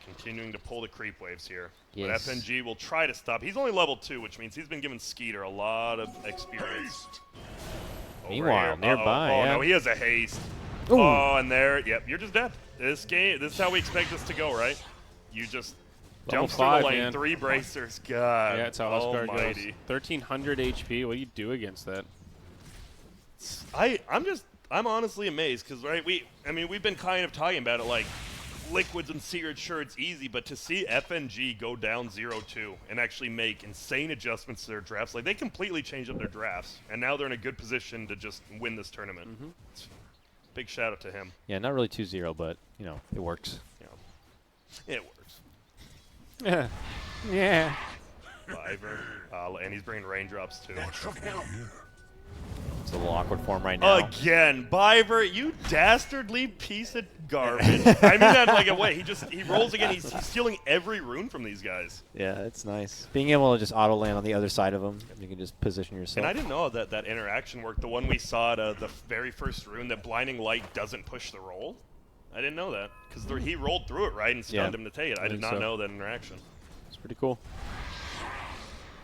Speaker 1: continuing to pull the creep waves here.
Speaker 2: Yes.
Speaker 1: But FNG will try to stop. He's only level 2, which means he's been giving Skeeter a lot of experience. Over
Speaker 2: Meanwhile,
Speaker 1: here.
Speaker 2: nearby,
Speaker 1: Oh,
Speaker 2: yeah.
Speaker 1: no, he has a haste.
Speaker 2: Ooh.
Speaker 1: Oh, and there, yep, you're just dead. This is how we expect this to go, right? You just
Speaker 3: Level
Speaker 1: jump through the
Speaker 3: 5,
Speaker 1: lane,
Speaker 3: man.
Speaker 1: 3 bracers. God,
Speaker 3: Yeah, that's how Huskar goes.
Speaker 1: almighty.
Speaker 3: 1,300 HP. What do you do against that?
Speaker 1: I'm honestly amazed because we've been kind of talking about it like liquids and secret, sure it's easy, but to see FNG go down 0-2 and actually make insane adjustments to their drafts, like they completely changed up their drafts and now they're in a good position to just win this tournament. Big shout out to him.
Speaker 2: Yeah, not really 2-0, but you know it works.
Speaker 1: It works.
Speaker 3: Yeah. Yeah.
Speaker 1: Viver, and he's bringing raindrops too.
Speaker 2: It's a little awkward for him right now.
Speaker 1: Again, Biver, you dastardly piece of garbage. I mean that in like a way. He rolls again. He's stealing every rune from these guys.
Speaker 2: Yeah, it's nice. Being able to just auto land on the other side of him, you can just position yourself.
Speaker 1: And I didn't know that interaction worked. The one we saw at the very first rune, that blinding light doesn't push the roll. I didn't know that because he rolled through it right and stunned him to take it. I did
Speaker 3: think
Speaker 1: not
Speaker 3: so.
Speaker 1: know that interaction.
Speaker 3: It's pretty cool.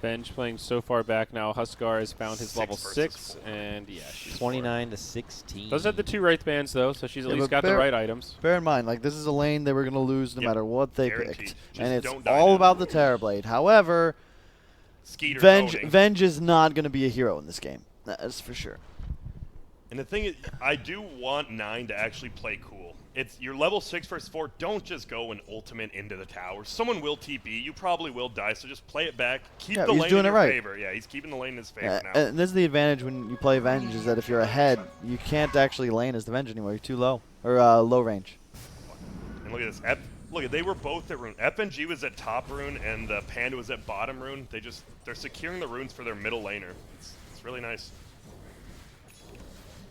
Speaker 3: Benj playing so far back now. Huskar has found his
Speaker 1: 6
Speaker 3: level
Speaker 1: versus
Speaker 3: 6,
Speaker 1: 4.
Speaker 3: and yeah, she's
Speaker 2: 29-16.
Speaker 3: Those are the 2 Wraith bands though, so she's at
Speaker 4: Yeah,
Speaker 3: least
Speaker 4: but
Speaker 3: got the right items.
Speaker 4: Bear in mind, like this is a lane they were going to lose no
Speaker 1: Yep.
Speaker 4: matter what they
Speaker 1: Guaranteed.
Speaker 4: picked,
Speaker 1: Just
Speaker 4: and it's
Speaker 1: don't die
Speaker 4: all
Speaker 1: now.
Speaker 4: about the Terrorblade. However,
Speaker 1: Skeeter owning.
Speaker 4: Venge is not going to be a hero in this game. That's for sure.
Speaker 1: And the thing is, I do want 9 to actually play cool. It's your level 6 versus 4. Don't just go and ultimate into the tower. Someone will TP. You probably will die. So just play it back. Keep
Speaker 4: Yeah,
Speaker 1: the
Speaker 4: he's
Speaker 1: lane
Speaker 4: doing
Speaker 1: in
Speaker 4: it
Speaker 1: your
Speaker 4: right.
Speaker 1: favor. Yeah, he's keeping the lane in his favor now.
Speaker 4: And this is the advantage when you play Venge is that if you're ahead, you can't actually lane as the Venge anymore. You're too low or low range.
Speaker 1: And look at this. Look, they were both at rune. FNG was at top rune, and the Panda was at bottom rune. They're securing the runes for their middle laner. It's really nice.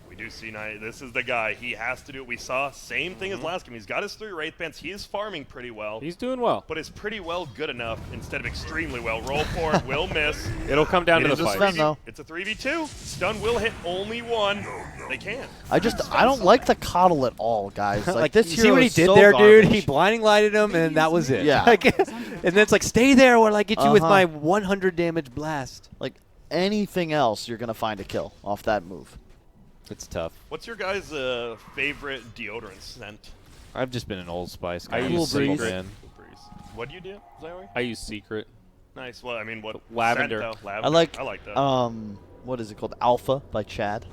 Speaker 1: We do see Knight. This is the guy. He has to do it. We saw same thing as last game. He's got his 3 Wraith Bands. He is farming pretty well.
Speaker 3: He's doing well.
Speaker 1: But is pretty well good enough instead of extremely well. Roll for it, will miss.
Speaker 3: It'll come down to the
Speaker 1: It is a
Speaker 3: fight.
Speaker 4: Stun, though.
Speaker 1: It's a 3v2. Stun will hit only 1. They can.
Speaker 4: I don't like the coddle at all, guys. Like this
Speaker 2: you see
Speaker 4: hero
Speaker 2: what he
Speaker 4: is
Speaker 2: did
Speaker 4: so
Speaker 2: there,
Speaker 4: garbage.
Speaker 2: dude? He blinding lighted him, and that was it.
Speaker 4: Yeah.
Speaker 2: Like, and then it's like, stay there while I get you with
Speaker 4: Uh-huh.
Speaker 2: my 100 damage blast.
Speaker 4: Like anything else, you're gonna find a kill off that move.
Speaker 2: It's tough.
Speaker 1: What's your guys' favorite deodorant scent?
Speaker 2: I've just been an Old Spice guy.
Speaker 3: I
Speaker 2: I'm a
Speaker 3: use
Speaker 2: single
Speaker 3: Secret.
Speaker 2: man.
Speaker 1: What do you do, Zoe?
Speaker 3: I use Secret.
Speaker 1: Nice. Well, I mean, what?
Speaker 3: Lavender.
Speaker 1: Scent, though?
Speaker 4: I
Speaker 1: Lavender.
Speaker 4: like
Speaker 1: that.
Speaker 4: what is it called? Alpha by Chad.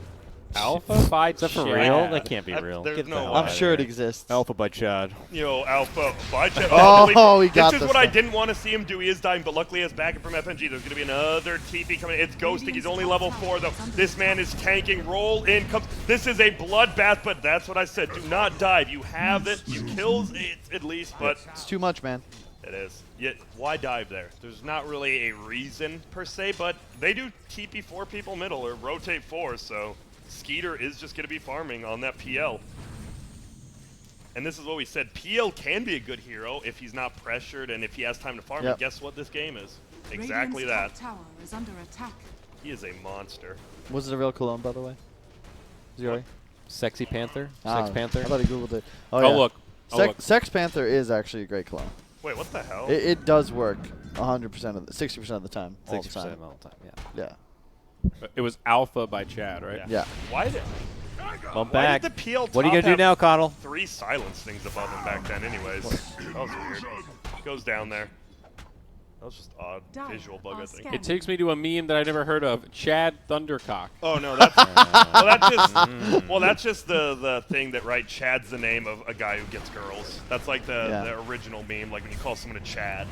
Speaker 3: Alpha by
Speaker 2: Is that for
Speaker 3: Chad.
Speaker 2: real? That can't be
Speaker 1: That-
Speaker 2: real.
Speaker 1: there's
Speaker 2: Get the
Speaker 1: no
Speaker 2: hell
Speaker 1: way.
Speaker 2: out
Speaker 4: I'm
Speaker 2: of
Speaker 4: sure it
Speaker 2: here.
Speaker 4: exists.
Speaker 2: Alpha by Chad.
Speaker 1: Yo, Alpha. Budget.
Speaker 4: Oh, he got
Speaker 1: This is
Speaker 4: this
Speaker 1: what I
Speaker 4: one.
Speaker 1: didn't want to see him do. He is dying, but luckily he has backing from FNG. There's going to be another TP coming. It's Ghosting. He's only level 4, though. This man is tanking. Roll in. Comes. This is a bloodbath, but that's what I said. Do not dive. You have it. You kills it at least, but
Speaker 4: It's too much, man.
Speaker 1: it is. Yet, why dive there? There's not really a reason per se, but they do TP 4 people middle or rotate 4, so Skeeter is just going to be farming on that PL. And this is what we said. PL can be a good hero if he's not pressured and if he has time to farm.
Speaker 4: Yep.
Speaker 1: And guess what this game is? Exactly
Speaker 5: Radiant's
Speaker 1: that.
Speaker 5: top tower is under attack.
Speaker 1: He is a monster.
Speaker 4: Was it a real cologne, by the way? Zero.
Speaker 2: Sexy Panther?
Speaker 4: Ah,
Speaker 2: Sex Panther?
Speaker 4: I thought he googled it.
Speaker 3: Oh,
Speaker 4: yeah.
Speaker 3: look. Oh, look.
Speaker 4: Sex Panther is actually a great cologne.
Speaker 1: Wait, what the hell?
Speaker 4: It does work 100% of the 60% of the time. All the
Speaker 2: 60%
Speaker 4: time.
Speaker 2: all the time, yeah.
Speaker 4: Yeah.
Speaker 3: It was Alpha by Chad, right?
Speaker 4: Yeah.
Speaker 1: Why did...
Speaker 2: Bump
Speaker 1: Why
Speaker 2: back.
Speaker 1: did the PL
Speaker 2: What are you
Speaker 1: top
Speaker 2: going to do
Speaker 1: have
Speaker 2: now, Coddle?
Speaker 1: 3 silence things above him back then anyways? That was weird. Goes down there. That was just odd. Visual bug, I think.
Speaker 3: It takes me to a meme that I never heard of. Chad Thundercock.
Speaker 1: Oh no, that's well, that's just the thing that right. Chad's the name of a guy who gets girls. That's like the original meme, like when you call someone a Chad.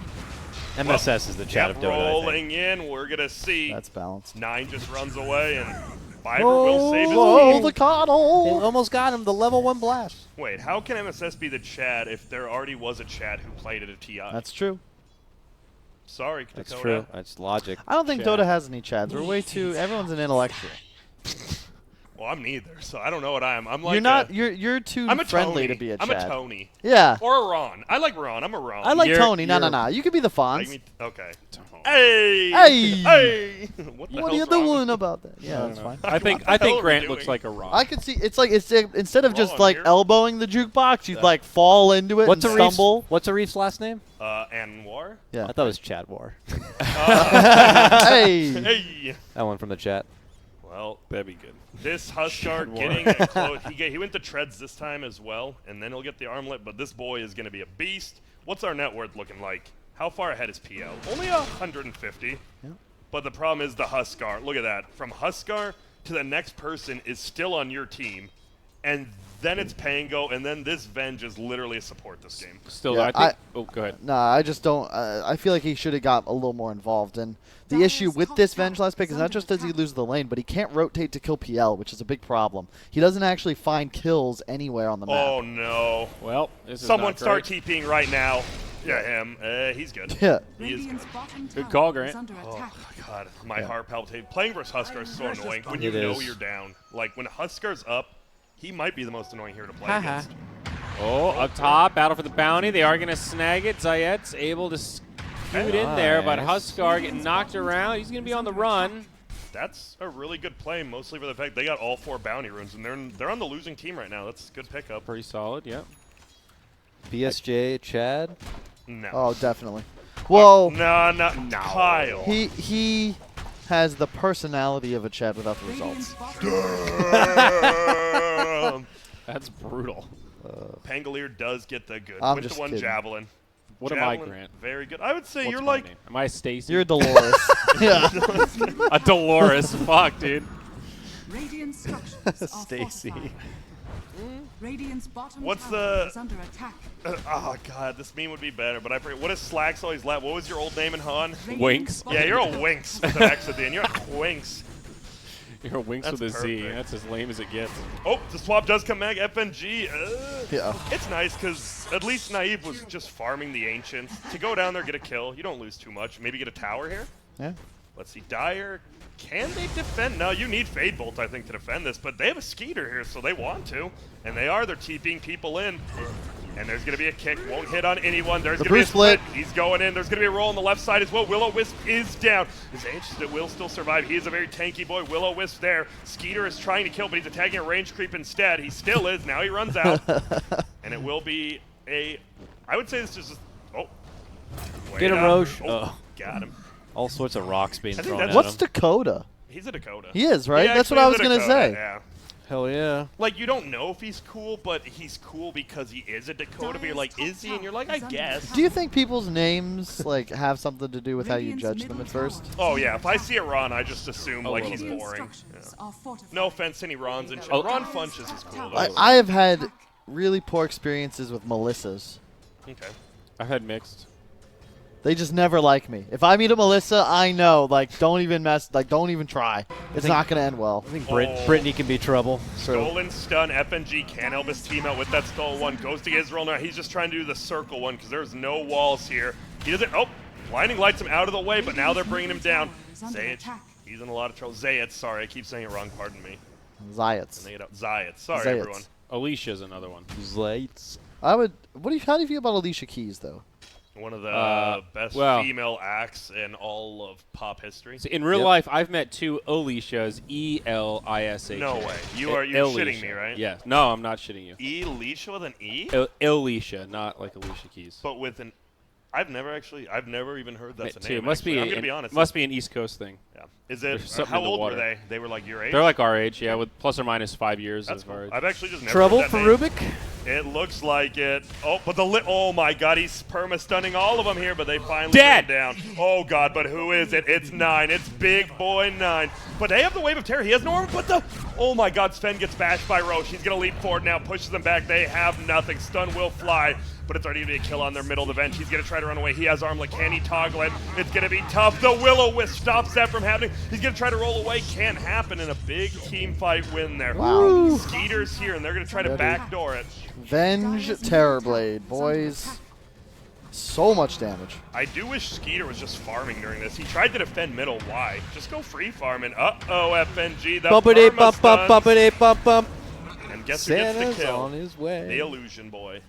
Speaker 2: MSS is the Chad of Dota, I think.
Speaker 1: rolling in, we're gonna see.
Speaker 4: That's balanced.
Speaker 1: 9 just runs away, and Fiverr will save his
Speaker 4: Whoa,
Speaker 1: team.
Speaker 4: the coddle!
Speaker 2: Almost got him, the level 1 blast.
Speaker 1: Wait, how can MSS be the Chad if there already was a Chad who played at a TI?
Speaker 4: That's true.
Speaker 1: Sorry,
Speaker 2: That's
Speaker 1: Dakota.
Speaker 2: true. That's logic.
Speaker 4: I don't think
Speaker 3: Chad.
Speaker 4: Dota has any Chads. We're way too. Everyone's an intellectual.
Speaker 1: Well, I'm neither, so I don't know what I am. I'm like
Speaker 4: You're not. You're too
Speaker 1: I'm a
Speaker 4: friendly
Speaker 1: Tony.
Speaker 4: to be a
Speaker 1: I'm
Speaker 4: Chad.
Speaker 1: a Tony.
Speaker 4: Yeah.
Speaker 1: Or a Ron. I like Ron. I'm a Ron.
Speaker 4: I like
Speaker 3: You're-
Speaker 4: Tony. No, no,
Speaker 3: you're-
Speaker 4: no. You could be the
Speaker 1: Like
Speaker 4: Fonz.
Speaker 1: me- okay. Hey!
Speaker 4: Hey!
Speaker 1: Hey! What the
Speaker 4: What are you
Speaker 1: hell's wrong with
Speaker 4: doing about that? Yeah,
Speaker 3: I
Speaker 4: that's
Speaker 3: don't know.
Speaker 4: fine.
Speaker 3: I think
Speaker 1: What the hell are we
Speaker 3: Grant
Speaker 1: doing?
Speaker 3: looks like a rock.
Speaker 4: I could see. It's like instead of just
Speaker 1: Ron
Speaker 4: like
Speaker 1: here?
Speaker 4: elbowing the jukebox, you'd like fall into it
Speaker 2: What's
Speaker 4: and
Speaker 2: a Reef's,
Speaker 4: stumble.
Speaker 2: what's a Reef's last name?
Speaker 1: Anwar?
Speaker 4: Yeah.
Speaker 2: I thought it was Chad War.
Speaker 4: Hey.
Speaker 1: Hey!
Speaker 2: That one from the chat.
Speaker 1: Well,
Speaker 3: That'd be good.
Speaker 1: this Huskar
Speaker 3: War.
Speaker 1: getting a close. He went to treads this time as well, and then he'll get the armlet, but this boy is going to be a beast. What's our net worth looking like? How far ahead is PL? Only 150.
Speaker 4: Yeah.
Speaker 1: But the problem is the Huskar. Look at that. From Huskar to the next person is still on your team, and then it's Pango, and then this Venge is literally a support this game.
Speaker 3: Still,
Speaker 4: Yeah,
Speaker 3: I think. Oh, go ahead.
Speaker 4: Nah, I just don't. I feel like he should have got a little more involved. And the issue with this Venge last pick is not just does he lose the lane, but he can't rotate to kill PL, which is a big problem. He doesn't actually find kills anywhere on the map.
Speaker 1: Oh no.
Speaker 3: Well, this is
Speaker 1: Someone
Speaker 3: not
Speaker 1: start
Speaker 3: great.
Speaker 1: TPing right now. Yeah, him. He's good.
Speaker 4: Yeah.
Speaker 1: He is good.
Speaker 5: Radiant's bottom
Speaker 3: Good
Speaker 5: tower
Speaker 3: call,
Speaker 5: is
Speaker 3: Grant.
Speaker 5: under
Speaker 1: Oh
Speaker 5: attack.
Speaker 1: god, my heart palpitates. Playing versus Huskar is so annoying when you
Speaker 2: It
Speaker 1: know
Speaker 2: is.
Speaker 1: you're down. Like when Huskar's up, he might be the most annoying hero to play
Speaker 2: Haha.
Speaker 1: against.
Speaker 3: Oh, up top, battle for the bounty. They are going to snag it. Zayet's able to scoot in there, but
Speaker 2: Nice.
Speaker 3: Huskar getting knocked around. He's going to be on the run.
Speaker 1: That's a really good play, mostly for the fact they got all 4 bounty runes, and they're on the losing team right now. That's a good pickup.
Speaker 3: Pretty solid, yeah.
Speaker 2: BSJ, Chad.
Speaker 1: No.
Speaker 4: Oh, definitely. Well,
Speaker 1: No. Kyle.
Speaker 4: he has the personality of a Chad without the
Speaker 5: Radiant's
Speaker 4: results.
Speaker 5: bottom
Speaker 3: That's brutal.
Speaker 1: Pangolier does get the good.
Speaker 4: I'm
Speaker 1: With
Speaker 4: just
Speaker 1: the one
Speaker 4: kidding.
Speaker 1: javelin.
Speaker 3: What am I,
Speaker 1: Javelin,
Speaker 3: Grant?
Speaker 1: Very good. I would say
Speaker 3: What's
Speaker 1: you're
Speaker 3: my
Speaker 1: like
Speaker 3: name? Am I Stacy?
Speaker 4: You're Dolores. Yeah.
Speaker 3: a Dolores. Fuck, dude.
Speaker 5: Radiant structures are
Speaker 2: Stacy.
Speaker 5: fortified. Radiant's bottom
Speaker 1: What's
Speaker 5: tower
Speaker 1: the-
Speaker 5: is under attack.
Speaker 1: oh god, this meme would be better, but I forget. What is Slacks always left? What was your old name in Han?
Speaker 5: Radiant's
Speaker 3: Winks.
Speaker 5: bottom
Speaker 1: Yeah, you're a
Speaker 5: tower-
Speaker 1: Winks with an X at the end. You're a Winks.
Speaker 3: You're a Winks
Speaker 1: That's
Speaker 3: with a Z.
Speaker 1: perfect.
Speaker 3: That's as lame as it gets.
Speaker 1: Oh, the swap does come back. FNG.
Speaker 4: Yeah.
Speaker 1: It's nice because at least Naive was just farming the Ancients. To go down there, get a kill, you don't lose too much. Maybe get a tower here.
Speaker 4: Yeah.
Speaker 1: Let's see, Dire, can they defend? No, you need Fade Bolt, I think, to defend this, but they have a Skeeter here, so they want to. And they are. They're TPing people in. And there's going to be a kick. Won't hit on anyone. There's going to be a split. He's going in. There's going to be a roll on the left side as well. Will-O-Wisp is down. Zayach will still survive. He is a very tanky boy. Will-O-Wisp there. Skeeter is trying to kill, but he's attacking a range creep instead. He still is. Now he runs out. And it will be a... I would say this is just... Oh.
Speaker 2: Get him, Roche.
Speaker 1: Oh, got him.
Speaker 2: All sorts of rocks being thrown at
Speaker 4: What's
Speaker 2: him.
Speaker 4: Dakota?
Speaker 1: He's a Dakota.
Speaker 4: He is, right?
Speaker 1: He
Speaker 4: That's what I was
Speaker 1: actually
Speaker 4: going
Speaker 1: is
Speaker 4: to
Speaker 1: a Dakota,
Speaker 4: say.
Speaker 1: Yeah.
Speaker 2: Hell yeah.
Speaker 1: Like, you don't know if he's cool, but he's cool because he is a Dakota. But you're like, is he? And you're like, I guess.
Speaker 4: Do you think people's names like have something to do with how you judge them at first?
Speaker 1: Oh, yeah. If I see a Ron, I just assume, like, he's
Speaker 3: little
Speaker 1: boring.
Speaker 5: Structures
Speaker 1: Yeah.
Speaker 5: are fortified.
Speaker 1: No offense to any Rons and shit.
Speaker 3: Oh.
Speaker 1: Ron Funches is cool, though.
Speaker 4: I have had really poor experiences with Melissas.
Speaker 1: Okay.
Speaker 3: I've had mixed.
Speaker 4: They just never like me. If I meet a Melissa, I know, like, don't even mess, like, don't even try. It's not going to end well.
Speaker 2: I think
Speaker 1: Oh.
Speaker 2: Brittany can be trouble.
Speaker 1: Stolen stun. FNG can't help his team out with that stole one. Goes to Israel now. He's just trying to do the circle one because there's no walls here. He doesn't. Oh, blinding lights him out of the way, but now they're bringing him down. Zayach, he's in a lot of trouble. Zayach, sorry, I keep saying it wrong. Pardon me.
Speaker 4: Zayats.
Speaker 1: And they get out. Zayach, sorry
Speaker 4: Zayach.
Speaker 1: everyone.
Speaker 3: Alicia's another one.
Speaker 2: Lights.
Speaker 4: I would. How do you feel about Alicia Keys, though?
Speaker 1: One of the best
Speaker 3: well-
Speaker 1: female acts in all of pop history.
Speaker 3: So in real
Speaker 4: Yep.
Speaker 3: life, I've met two Alicias, Elisha.
Speaker 1: No way. You're shitting me, right?
Speaker 3: Yeah. No, I'm not shitting you.
Speaker 1: Alicia with an E?
Speaker 3: Alicia, not like Alicia Keys.
Speaker 1: But with an... I've never even heard that's
Speaker 3: Met
Speaker 1: a
Speaker 3: two.
Speaker 1: name.
Speaker 3: Must be.
Speaker 1: actually. I'm going to be honest.
Speaker 3: Must be an East Coast thing.
Speaker 1: Yeah. Is it...
Speaker 3: There's something
Speaker 1: How
Speaker 3: in the
Speaker 1: old were
Speaker 3: water.
Speaker 1: they? They were like your age?
Speaker 3: They're like our age, yeah, with plus or minus 5 years
Speaker 1: That's
Speaker 3: of our
Speaker 1: cool.
Speaker 3: age.
Speaker 1: I've actually just never
Speaker 2: Trouble
Speaker 1: heard
Speaker 2: for
Speaker 1: that name.
Speaker 2: Rubik?
Speaker 1: It looks like it. Oh, but oh my God, he's perma-stunning all of them here, but they finally
Speaker 3: Dead!
Speaker 1: put him down. Oh God, but who is it? It's 9. It's big boy 9. But they have the Wave of Terror. He has no armor, but the... Oh my God, Sven gets bashed by Roche. He's going to leap forward now, pushes them back. They have nothing. Stun will fly, but it's already going to be a kill on their middle of the bench. He's going to try to run away. He has armlet. Can he toggle it? It's going to be tough. The Will-O-Wisp stops that from happening. He's going to try to roll away. Can't happen in a big team fight win there.
Speaker 4: Wow.
Speaker 1: Skeeter's here, and they're going to try to backdoor it.
Speaker 4: Venge Terrorblade, boys. So much damage.
Speaker 1: I do wish Skeeter was just farming during this. He tried to defend middle. Why? Just go free farming. Uh-oh, FNG. The
Speaker 2: Bumpity
Speaker 1: perma
Speaker 2: bump bump
Speaker 1: stuns.
Speaker 2: bumpity bump bump.
Speaker 1: And guess who gets
Speaker 2: Santa's
Speaker 1: the kill?
Speaker 2: on his way.
Speaker 1: The Illusion Boy.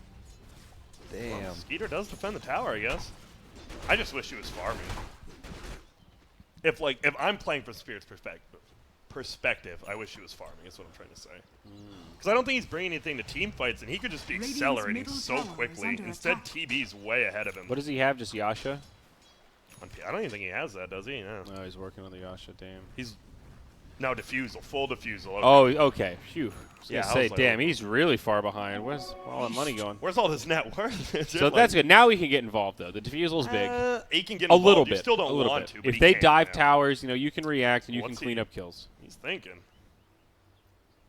Speaker 2: Damn.
Speaker 1: Skeeter does defend the tower, I guess. I just wish he was farming. If I'm playing from Spirit's perspective, I wish he was farming. That's what I'm trying to say. Because I don't think he's bringing anything to team fights, and he could just be
Speaker 5: Radiant's
Speaker 1: accelerating
Speaker 5: middle
Speaker 1: so
Speaker 5: tower is
Speaker 1: quickly.
Speaker 5: under
Speaker 1: Instead,
Speaker 5: attack.
Speaker 1: TB's way ahead of him.
Speaker 3: What does he have? Just Yasha?
Speaker 1: I don't even think he has that, does he? No.
Speaker 3: No, he's working on the Yasha. Damn.
Speaker 1: He's no diffusal, full diffusal. Okay.
Speaker 3: Oh, okay. Phew. I was
Speaker 1: Yeah,
Speaker 3: gonna
Speaker 1: I
Speaker 3: say,
Speaker 1: was like,
Speaker 3: damn, he's really far behind. Where's all that money going?
Speaker 1: Where's all this net worth?
Speaker 3: So that's good. Now he can get involved, though. The diffusal's big.
Speaker 1: He can get
Speaker 3: A
Speaker 1: involved.
Speaker 3: little
Speaker 1: You
Speaker 3: bit.
Speaker 1: still don't
Speaker 3: a little
Speaker 1: want
Speaker 3: bit.
Speaker 1: to, but
Speaker 3: If
Speaker 1: he
Speaker 3: they
Speaker 1: can,
Speaker 3: dive
Speaker 1: yeah.
Speaker 3: towers, you can react and you can
Speaker 1: What's
Speaker 3: clean
Speaker 1: he-
Speaker 3: up kills.
Speaker 1: He's thinking.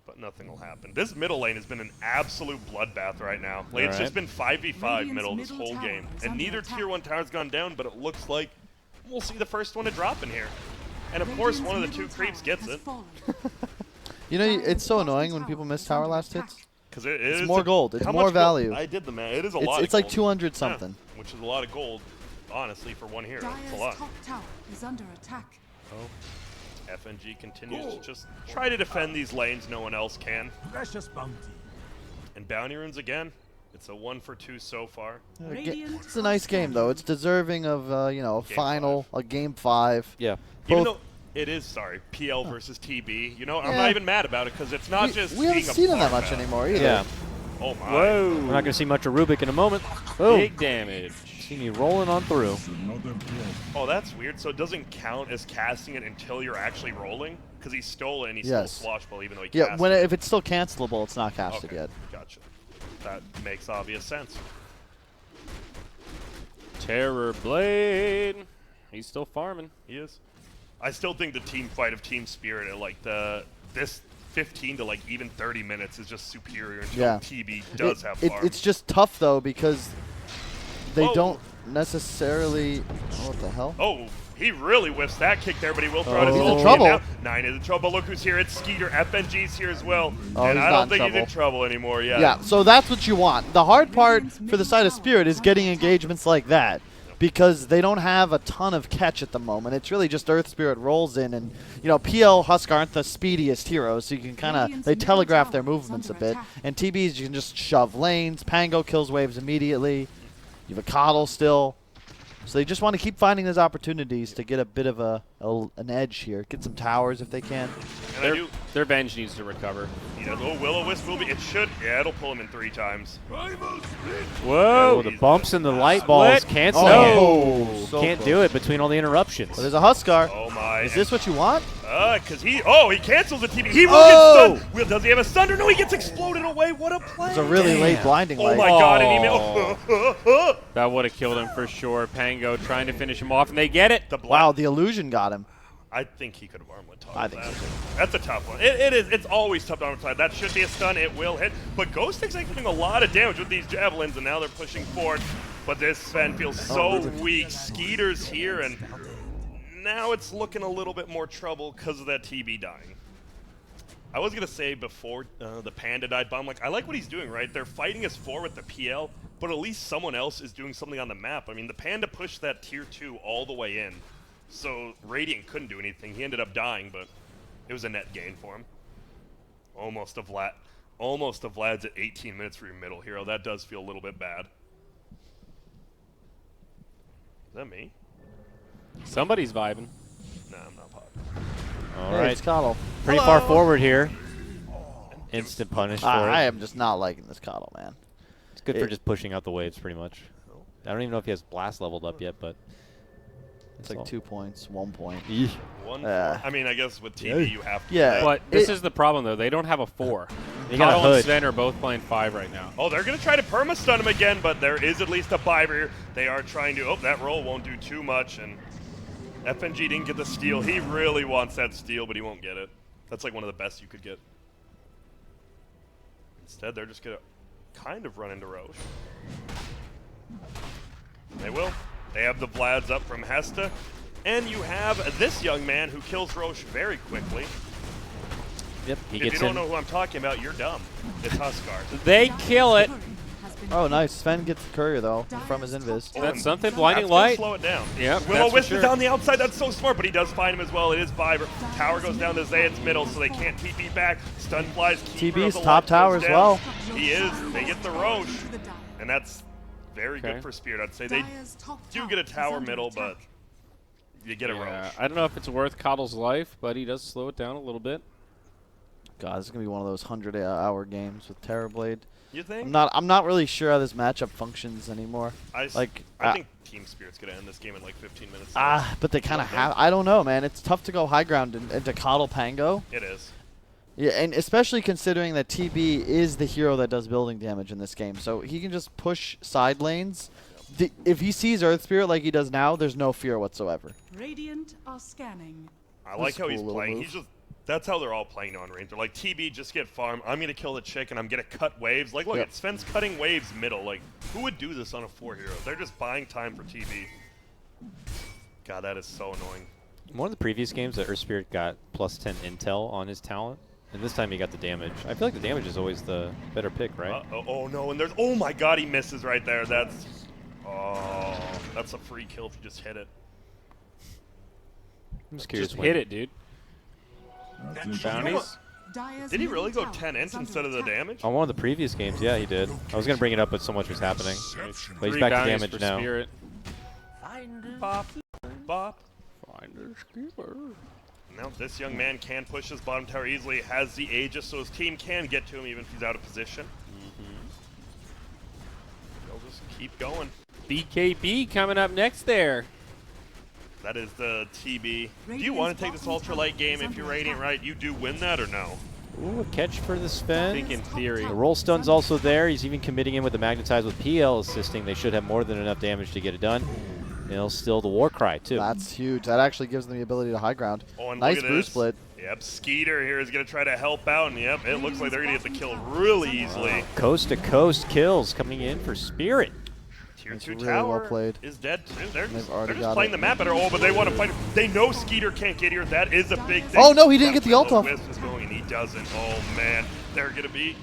Speaker 1: But nothing will happen. This middle lane has been an absolute bloodbath right now. Like, it's just been 5v5
Speaker 5: Radiant's
Speaker 1: middle this
Speaker 5: middle
Speaker 1: whole
Speaker 5: tower
Speaker 1: game.
Speaker 5: is
Speaker 1: And
Speaker 5: under
Speaker 1: neither
Speaker 5: attack.
Speaker 1: tier 1 tower's gone down, but it looks like we'll see the first one to drop in here. And of course, one of the two creeps gets it.
Speaker 4: You know, it's so annoying when people miss tower last hits.
Speaker 1: Because it is
Speaker 4: more gold. It's
Speaker 1: how
Speaker 4: more
Speaker 1: much gold-
Speaker 4: value.
Speaker 1: I did the math. It is a lot.
Speaker 4: It's
Speaker 1: of
Speaker 4: like
Speaker 1: gold.
Speaker 4: 200
Speaker 1: Yeah,
Speaker 4: something.
Speaker 1: which is a lot of gold, honestly, for one hero. It's a
Speaker 5: Dire's
Speaker 1: lot.
Speaker 5: top tower is under attack.
Speaker 1: FNG continues to just try to defend these lanes no one else can.
Speaker 6: Precious bounty.
Speaker 1: And bounty runes again. It's a 1-for-2 so far.
Speaker 4: It's a nice game, though. It's deserving of, a
Speaker 1: Game
Speaker 4: final, a game 5.
Speaker 2: Yeah.
Speaker 1: Even
Speaker 4: Both-
Speaker 1: though it is, PL versus TB. You know, I'm not even mad about it because it's not just
Speaker 4: we haven't
Speaker 1: being a
Speaker 4: seen him that
Speaker 1: farm
Speaker 4: much
Speaker 1: battle.
Speaker 4: anymore either.
Speaker 2: Yeah.
Speaker 1: Oh my.
Speaker 3: Whoa.
Speaker 2: We're not going to see much of Rubik in a moment. Boom.
Speaker 3: Big damage.
Speaker 2: See me rolling on through.
Speaker 1: Oh, that's weird. So it doesn't count as casting it until you're actually rolling? Because he stole it and he
Speaker 4: Yes.
Speaker 1: stole Swashbuckle even though he
Speaker 4: Yeah,
Speaker 1: cast
Speaker 4: when
Speaker 1: it.
Speaker 4: if it's still cancelable, it's not casted
Speaker 1: Okay,
Speaker 4: yet.
Speaker 1: gotcha. That makes obvious sense.
Speaker 3: Terror Blade. He's still farming.
Speaker 1: He is. I still think the team fight of Team Spirit at like this 15 to like even 30 minutes is just superior until
Speaker 4: Yeah.
Speaker 1: TB does have farm.
Speaker 4: It's just tough though because they
Speaker 1: Whoa.
Speaker 4: don't necessarily. Oh, what the hell?
Speaker 1: Oh, he really whiffs that kick there, but he will throw it.
Speaker 4: He's in
Speaker 1: He's
Speaker 4: trouble.
Speaker 1: Now. 9 is in trouble. Look who's here. It's Skeeter. FNG's here as well.
Speaker 4: Oh,
Speaker 1: and
Speaker 4: he's
Speaker 1: I
Speaker 4: not
Speaker 1: don't
Speaker 4: in
Speaker 1: think he's in
Speaker 4: trouble.
Speaker 1: trouble anymore. Yeah.
Speaker 4: Yeah, so that's what you want. The hard part for the side of Spirit is getting engagements like that. because they don't have a ton of catch at the moment. It's really just Earth Spirit rolls in, and you know PL Husk aren't the speediest heroes, so you can kind of they telegraph their movements a bit. And TBs you can just shove lanes. Pango kills waves immediately. You have a Coddle still. So they just want to keep finding those opportunities to get a bit of an edge here. Get some towers if they can.
Speaker 3: Their Venge needs to recover.
Speaker 1: You know, the Will-O-Wisp will be. It should. Yeah, it'll pull him in 3 times.
Speaker 3: Whoa!
Speaker 2: The bumps and the light balls canceling it.
Speaker 4: So
Speaker 2: Can't
Speaker 4: close.
Speaker 2: do it between all the interruptions.
Speaker 4: But there's a Huskar.
Speaker 1: Oh my!
Speaker 4: Is this what you want?
Speaker 1: Because he cancels the TB. He will get stunned. Will, does he have a thunder? No, he gets exploded away. What a play!
Speaker 4: It's a really late blinding light.
Speaker 1: Oh my God! And he
Speaker 3: That would have killed him for sure. Pango trying to finish him off, and they get it.
Speaker 4: Wow, the illusion got him.
Speaker 1: I think he could have armed with
Speaker 4: I think so too.
Speaker 1: That's a tough one. It is. It's always tough to arm with. That should be a stun. It will hit. But Ghost is doing a lot of damage with these javelins, and now they're pushing forward. But this Sven feels so weak. Skeeter's here, and now it's looking a little bit more trouble because of that TB dying. I was gonna say before the Panda died, but I'm like, I like what he's doing. Right, they're fighting us 4 with the PL, but at least someone else is doing something on the map. I mean, the Panda pushed that tier 2 all the way in. So Radiant couldn't do anything. He ended up dying, but it was a net gain for him. Almost a Vlad's at 18 minutes for your middle hero. That does feel a little bit bad. Is that me?
Speaker 3: Somebody's vibing.
Speaker 1: Nah, I'm not popping.
Speaker 2: All
Speaker 4: Hey,
Speaker 2: right,
Speaker 4: it's Coddle.
Speaker 2: pretty far forward here. Instant punish for
Speaker 4: I
Speaker 2: it.
Speaker 4: am just not liking this Coddle, man.
Speaker 2: It's good for just pushing out the waves, pretty much. I don't even know if he has blast leveled up yet, but
Speaker 4: It's like 2 points, 1 point.
Speaker 1: One. I mean, I guess with TV you have to.
Speaker 4: Yeah.
Speaker 3: But this is the problem, though. They don't have a 4.
Speaker 2: You got a
Speaker 3: Coddle and
Speaker 2: hood.
Speaker 3: Sven are both playing 5 right now.
Speaker 1: Oh, they're going to try to perma-stun him again, but there is at least a Biber. They are trying to... Oh, that roll won't do too much, and FNG didn't get the steal. He really wants that steal, but he won't get it. That's like one of the best you could get. Instead, they're just going to kind of run into Roche. They will. They have the Vlads up from Hesta. And you have this young man who kills Roche very quickly.
Speaker 2: Yep, he
Speaker 1: If
Speaker 2: gets
Speaker 1: you don't
Speaker 2: in.
Speaker 1: know who I'm talking about, you're dumb. It's Huskar.
Speaker 3: They kill it.
Speaker 4: Oh, nice. Sven gets the courier, though, from his invis.
Speaker 3: That's something.
Speaker 1: That's
Speaker 3: Blinding
Speaker 1: gonna
Speaker 3: light.
Speaker 1: slow it down.
Speaker 3: Yep,
Speaker 1: Will-O-Wisp
Speaker 3: that's
Speaker 1: is
Speaker 3: for
Speaker 1: on the outside. That's so smart, but he does find him as well. It is Biber. Tower goes down to Zayat's middle, so they can't TP back. Stun flies. Keeper
Speaker 4: TB's
Speaker 1: of the
Speaker 4: top
Speaker 1: light
Speaker 4: tower
Speaker 1: goes
Speaker 4: as
Speaker 1: down.
Speaker 4: well.
Speaker 1: He is. They get the Roche, and that's very
Speaker 3: Okay.
Speaker 1: good for Spirit. I'd say they do get a tower middle, but you get a Roche.
Speaker 3: I don't know if it's worth Coddle's life, but he does slow it down a little bit.
Speaker 4: God, this is gonna be one of those 100-hour games with Terrorblade.
Speaker 1: You think?
Speaker 4: I'm not really sure how this matchup functions anymore.
Speaker 1: I think Team Spirit's gonna end this game in like 15 minutes.
Speaker 4: But they kind of have. I don't know, man. It's tough to go high ground and to Coddle Pango.
Speaker 1: It is.
Speaker 4: Yeah, and especially considering that TB is the hero that does building damage in this game, so he can just push side lanes. If he sees Earth Spirit like he does now, there's no fear whatsoever.
Speaker 5: Radiant are scanning.
Speaker 1: I like
Speaker 4: That's a
Speaker 1: how he's
Speaker 4: cool little
Speaker 1: playing.
Speaker 4: move.
Speaker 1: He's just. That's how they're all playing on range. They're like, TB, just get farm. I'm going to kill the chick, and I'm going to cut waves. Like, look,
Speaker 4: Yep.
Speaker 1: Sven's cutting waves middle. Like, who would do this on a 4 hero? They're just buying time for TB. God, that is so annoying.
Speaker 2: One of the previous games, that Earth Spirit got +10 intel on his talent, and this time he got the damage. I feel like the damage is always the better pick, right?
Speaker 1: Oh, no, and there's... Oh, my God, he misses right there. That's... Oh, that's a free kill if you just hit it.
Speaker 2: I'm just curious.
Speaker 3: Just hit it, dude. Bounties.
Speaker 1: Did he really go 10 ins instead of the damage?
Speaker 2: On one of the previous games, yeah, he did. I was going to bring it up, but so much was happening. But he's
Speaker 3: 3
Speaker 2: back to
Speaker 3: bounties
Speaker 2: damage
Speaker 3: for
Speaker 2: now.
Speaker 3: Spirit.
Speaker 1: Bop. Bop.
Speaker 3: Finder's keeper.
Speaker 1: Now, this young man can push his bottom tower easily, has the Aegis, so his team can get to him even if he's out of position. They'll just keep going.
Speaker 3: BKB coming up next there.
Speaker 1: That is the TB. Do you want to take this ultralight game if you're Radiant, right? You do win that or no?
Speaker 2: Ooh, a catch for the
Speaker 3: I
Speaker 2: Sven.
Speaker 3: think in theory.
Speaker 2: The roll stun's also there. He's even committing in with the Magnetize with PL assisting. They should have more than enough damage to get it done. And he'll still the war cry, too.
Speaker 4: That's huge. That actually gives them the ability to high ground.
Speaker 1: Oh, and
Speaker 4: Nice
Speaker 1: look at
Speaker 4: brew
Speaker 1: this.
Speaker 4: split.
Speaker 1: Yep, Skeeter here is going to try to help out, and yep, it looks like they're going to get the kill really easily.
Speaker 2: Coast to coast kills coming in for Spirit.
Speaker 1: Tier
Speaker 4: That's
Speaker 1: 2
Speaker 4: really
Speaker 1: tower
Speaker 4: well played.
Speaker 1: is dead too. They're just
Speaker 4: already got
Speaker 1: playing
Speaker 4: it.
Speaker 1: the map better. Oh, but they want to fight. They know Skeeter can't get here. That is a big thing.
Speaker 4: Oh, no, he didn't get the ult off.
Speaker 1: Wisp is going, and he doesn't. Oh, man. They're going to be...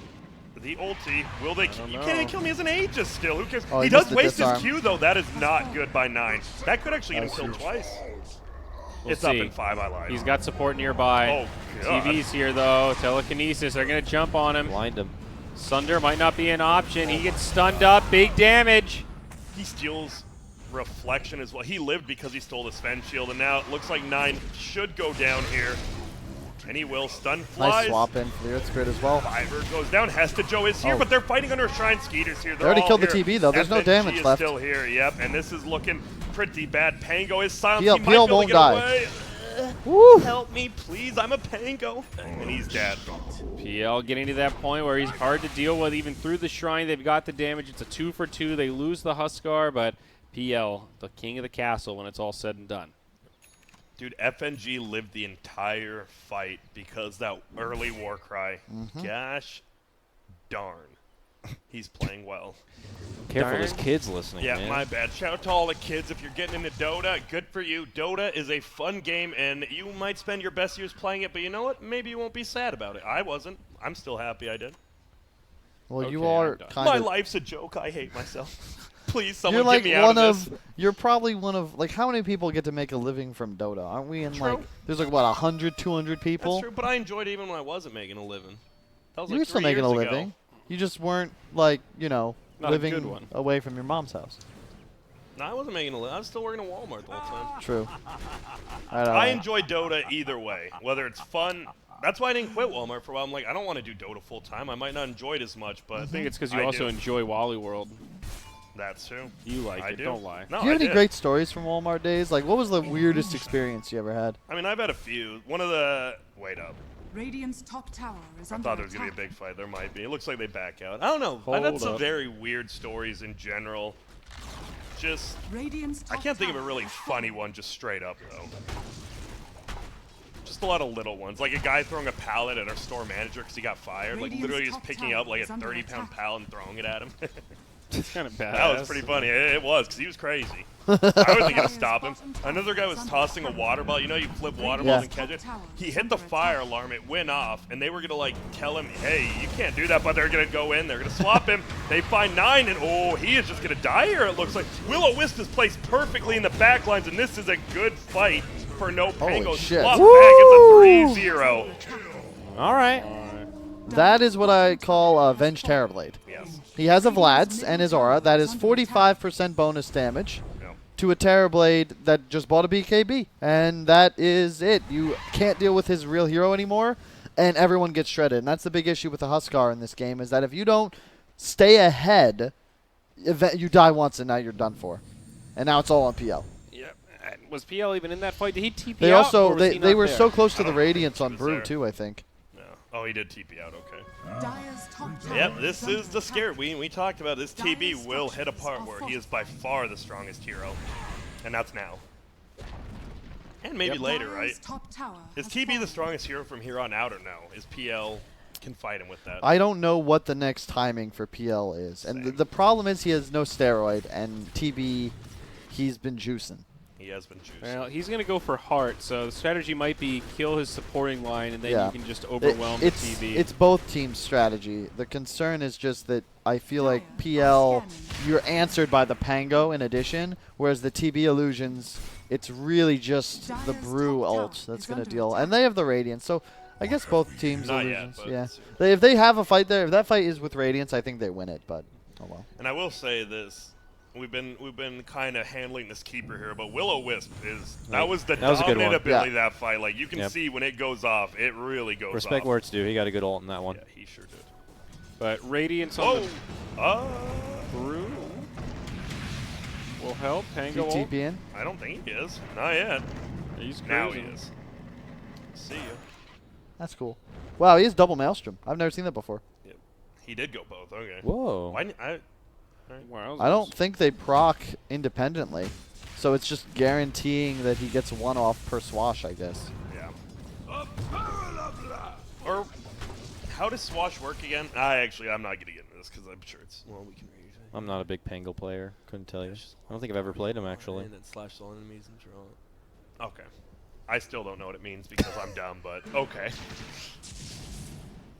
Speaker 1: the ulti. Will they?
Speaker 3: don't
Speaker 1: You
Speaker 3: know.
Speaker 1: can't even kill me as an Aegis still. Who cares?
Speaker 4: Oh,
Speaker 1: he
Speaker 4: he
Speaker 1: does
Speaker 4: missed the
Speaker 1: waste his
Speaker 4: disarm.
Speaker 1: Q though. That is not good by 9. That could actually get him
Speaker 4: That's
Speaker 1: killed
Speaker 4: huge.
Speaker 1: twice.
Speaker 3: We'll
Speaker 1: It's up
Speaker 3: see.
Speaker 1: in 5. I lied.
Speaker 3: He's got support nearby.
Speaker 1: Oh, God.
Speaker 3: TV's here, though. Telekinesis. They're going to jump on him.
Speaker 2: Blind him.
Speaker 3: Sunder might not be an option. He gets stunned up. Big damage.
Speaker 1: He steals reflection as well. He lived because he stole the Sven shield, and now it looks like 9 should go down here. And he will. Stun flies.
Speaker 4: Nice swap in for the Earth Spirit as well.
Speaker 1: Fiverr goes down. Hestejo is here,
Speaker 4: Oh.
Speaker 1: but they're fighting under a Shrine. Skeeter's here.
Speaker 4: They already
Speaker 1: all
Speaker 4: killed the
Speaker 1: here.
Speaker 4: TB, though. There's no
Speaker 1: FNG
Speaker 4: damage
Speaker 1: is
Speaker 4: left.
Speaker 1: Still here, yep. And this is looking pretty bad. Pango is silent.
Speaker 4: PL
Speaker 1: He might be able to
Speaker 4: won't
Speaker 1: get
Speaker 4: die.
Speaker 1: away.
Speaker 4: Woo!
Speaker 1: Help me, please. I'm a Pango. And he's dead.
Speaker 3: PL getting to that point where he's hard to deal with. Even through the Shrine, they've got the damage. It's a 2 for 2. They lose the Huskar, but PL, the king of the castle when it's all said and done.
Speaker 1: Dude, FNG lived the entire fight because that early war cry. Gosh darn. He's playing well.
Speaker 2: Careful,
Speaker 3: Darn.
Speaker 2: there's kids listening,
Speaker 1: Yeah,
Speaker 2: man.
Speaker 1: my bad. Shout out to all the kids. If you're getting into Dota, good for you. Dota is a fun game, and you might spend your best years playing it, but you know what? Maybe you won't be sad about it. I wasn't. I'm still happy I did.
Speaker 4: Well, you
Speaker 3: Okay,
Speaker 4: are
Speaker 3: I'm done.
Speaker 4: kind
Speaker 1: My
Speaker 4: of.
Speaker 1: life's a joke. I hate myself. Please,
Speaker 4: You're
Speaker 1: someone
Speaker 4: like
Speaker 1: get me out
Speaker 4: one
Speaker 1: of this.
Speaker 4: of. You're probably one of. Like, how many people get to make a living from Dota? Aren't we in
Speaker 1: True.
Speaker 4: like? There's like what 100, 200 people.
Speaker 1: That's true, but I enjoyed it even when I wasn't making a living. That was
Speaker 4: You
Speaker 1: like
Speaker 4: were still
Speaker 1: 3
Speaker 4: making a
Speaker 1: years
Speaker 4: living.
Speaker 1: ago.
Speaker 4: You just weren't like
Speaker 3: Not a
Speaker 4: living
Speaker 3: good one.
Speaker 4: away from your mom's house.
Speaker 1: No, I wasn't making a living. I was still working at Walmart the whole time.
Speaker 4: True.
Speaker 1: I enjoy Dota either way, whether it's fun. That's why I didn't quit Walmart for a while. I'm like, I don't want to do Dota full time. I might not enjoy it as much, but
Speaker 3: I think it's because you
Speaker 1: I
Speaker 3: also
Speaker 1: do.
Speaker 3: enjoy Wally World.
Speaker 1: That's true.
Speaker 3: You like
Speaker 1: I
Speaker 3: it,
Speaker 1: do.
Speaker 3: don't lie.
Speaker 1: No,
Speaker 4: Do you have
Speaker 1: I
Speaker 4: any
Speaker 1: did.
Speaker 4: great stories from Walmart days? Like, what was the weirdest experience you ever had?
Speaker 1: I mean, I've had a few. One of the wait up.
Speaker 5: Radiant's top tower is
Speaker 1: I
Speaker 5: under
Speaker 1: thought there was gonna be a
Speaker 5: attack.
Speaker 1: big fight. There might be. It looks like they back out. I don't know. I've had
Speaker 3: Hold
Speaker 1: some
Speaker 3: up.
Speaker 1: very weird stories in general. Just
Speaker 5: Radiant's
Speaker 1: I
Speaker 5: top
Speaker 1: can't think of a
Speaker 5: tower
Speaker 1: really
Speaker 5: is
Speaker 1: funny
Speaker 5: falling.
Speaker 1: one just straight up though. Just a lot of little ones, like a guy throwing a pallet at our store manager because he got fired. Like
Speaker 5: Radiant's
Speaker 1: literally just
Speaker 5: top
Speaker 1: picking
Speaker 5: tower
Speaker 1: up like a
Speaker 5: is under
Speaker 1: 30-pound
Speaker 5: attack.
Speaker 1: pallet and throwing it at him.
Speaker 3: It's kind of badass.
Speaker 1: That was pretty funny. It was, because he was crazy. I wasn't going to stop him. Another guy was tossing a water ball. You know, you flip water balls and catch it. He hit the fire alarm. It went off, and they were going to, like, tell him, hey, you can't do that, but they're going to go in. They're going to swap him. They find 9, and, oh, he is just going to die here, it looks like. Will-O-Wisp is placed perfectly in the back lines, and this is a good fight for NoPangolier.
Speaker 4: shit.
Speaker 1: Swap
Speaker 4: Woo!
Speaker 1: back. It's a 3-0.
Speaker 2: All right.
Speaker 4: That is what I call Venge Terrorblade.
Speaker 1: Yes.
Speaker 4: He has a Vlad's and his aura. That is 45% bonus damage
Speaker 1: Yep.
Speaker 4: to a Terrorblade that just bought a BKB. And that is it. You can't deal with his real hero anymore, and everyone gets shredded. And that's the big issue with the Huskar in this game, is that if you don't stay ahead, you die once and now you're done for. And now it's all on PL.
Speaker 3: Yep. Was PL even in that fight? Did he TP
Speaker 4: They
Speaker 3: out,
Speaker 4: also
Speaker 3: or was
Speaker 4: they
Speaker 3: he
Speaker 4: they
Speaker 3: not
Speaker 4: were
Speaker 3: there?
Speaker 4: so close to
Speaker 1: I
Speaker 4: the
Speaker 1: don't think
Speaker 4: Radiance
Speaker 1: he
Speaker 4: on
Speaker 1: was
Speaker 4: Brew
Speaker 1: there.
Speaker 4: too, I think.
Speaker 1: No. Oh, he did TP out. Okay.
Speaker 5: Dire's top tower
Speaker 1: Yep, this
Speaker 5: under
Speaker 1: is the
Speaker 5: attack.
Speaker 1: scare. We talked about this. TB
Speaker 5: Dire's
Speaker 1: will hit a
Speaker 5: structures
Speaker 1: part
Speaker 5: are
Speaker 1: where he is by far the strongest hero, and that's now. And maybe
Speaker 3: Yep.
Speaker 1: later,
Speaker 5: Dire's
Speaker 1: right?
Speaker 5: top tower
Speaker 1: Is
Speaker 5: has
Speaker 1: TB the
Speaker 5: fallen.
Speaker 1: strongest hero from here on out, or no? Is PL can fight him with that?
Speaker 4: I don't know what the next timing for PL is. And
Speaker 1: Same.
Speaker 4: the problem is he has no steroid, and TB, he's been juicing.
Speaker 1: He has been juiced.
Speaker 3: Well, he's going to go for heart, so the strategy might be kill his supporting line, and then
Speaker 4: Yeah.
Speaker 3: you can just overwhelm
Speaker 4: it's,
Speaker 3: the TV.
Speaker 4: It's both teams' strategy. The concern is just that I feel like PL, you're answered by the Pango in addition, whereas the TB illusions, it's really just the
Speaker 5: Dire's
Speaker 4: Brew
Speaker 5: top tower
Speaker 4: ult that's
Speaker 5: is
Speaker 4: going to
Speaker 5: under
Speaker 4: deal.
Speaker 5: attack.
Speaker 4: And they have the Radiance, so I guess both teams'
Speaker 1: Not yet,
Speaker 4: illusions.
Speaker 1: but
Speaker 4: Yeah.
Speaker 1: soon.
Speaker 4: If they have a fight there, if that fight is with Radiance, I think they win it, but oh well.
Speaker 1: And I will say this. We've been kind of handling this keeper here, but Will-O-Wisp is that was the
Speaker 2: That was a good
Speaker 1: dominant
Speaker 2: one.
Speaker 1: ability
Speaker 4: Yeah.
Speaker 1: of that fight. Like you can
Speaker 2: Yep.
Speaker 1: see when it goes off, it really goes
Speaker 2: Respect
Speaker 1: off.
Speaker 2: where it's due. He got a good ult in that one.
Speaker 1: Yeah, he sure did.
Speaker 3: But Radiance on
Speaker 1: Whoa!
Speaker 3: the Brew will help. Tango ult.
Speaker 4: TP in.
Speaker 1: I don't think he is. Not yet.
Speaker 3: He's
Speaker 1: Now he
Speaker 3: cruising.
Speaker 1: is. See ya.
Speaker 4: That's cool. Wow, he has double Maelstrom. I've never seen that before.
Speaker 1: Yep. He did go both. Okay.
Speaker 2: Whoa.
Speaker 1: Why?
Speaker 3: Wow,
Speaker 4: I don't think they proc independently, so it's just guaranteeing that he gets one off per swash, I guess.
Speaker 1: Yeah. Or how does Swash work again? I'm not gonna get into this because I'm sure it's we can read.
Speaker 2: I'm not a big Pango player. Couldn't tell you. I don't think I've ever played him, actually.
Speaker 1: And then slash all enemies and draw. Okay. I still don't know what it means because I'm dumb, but okay.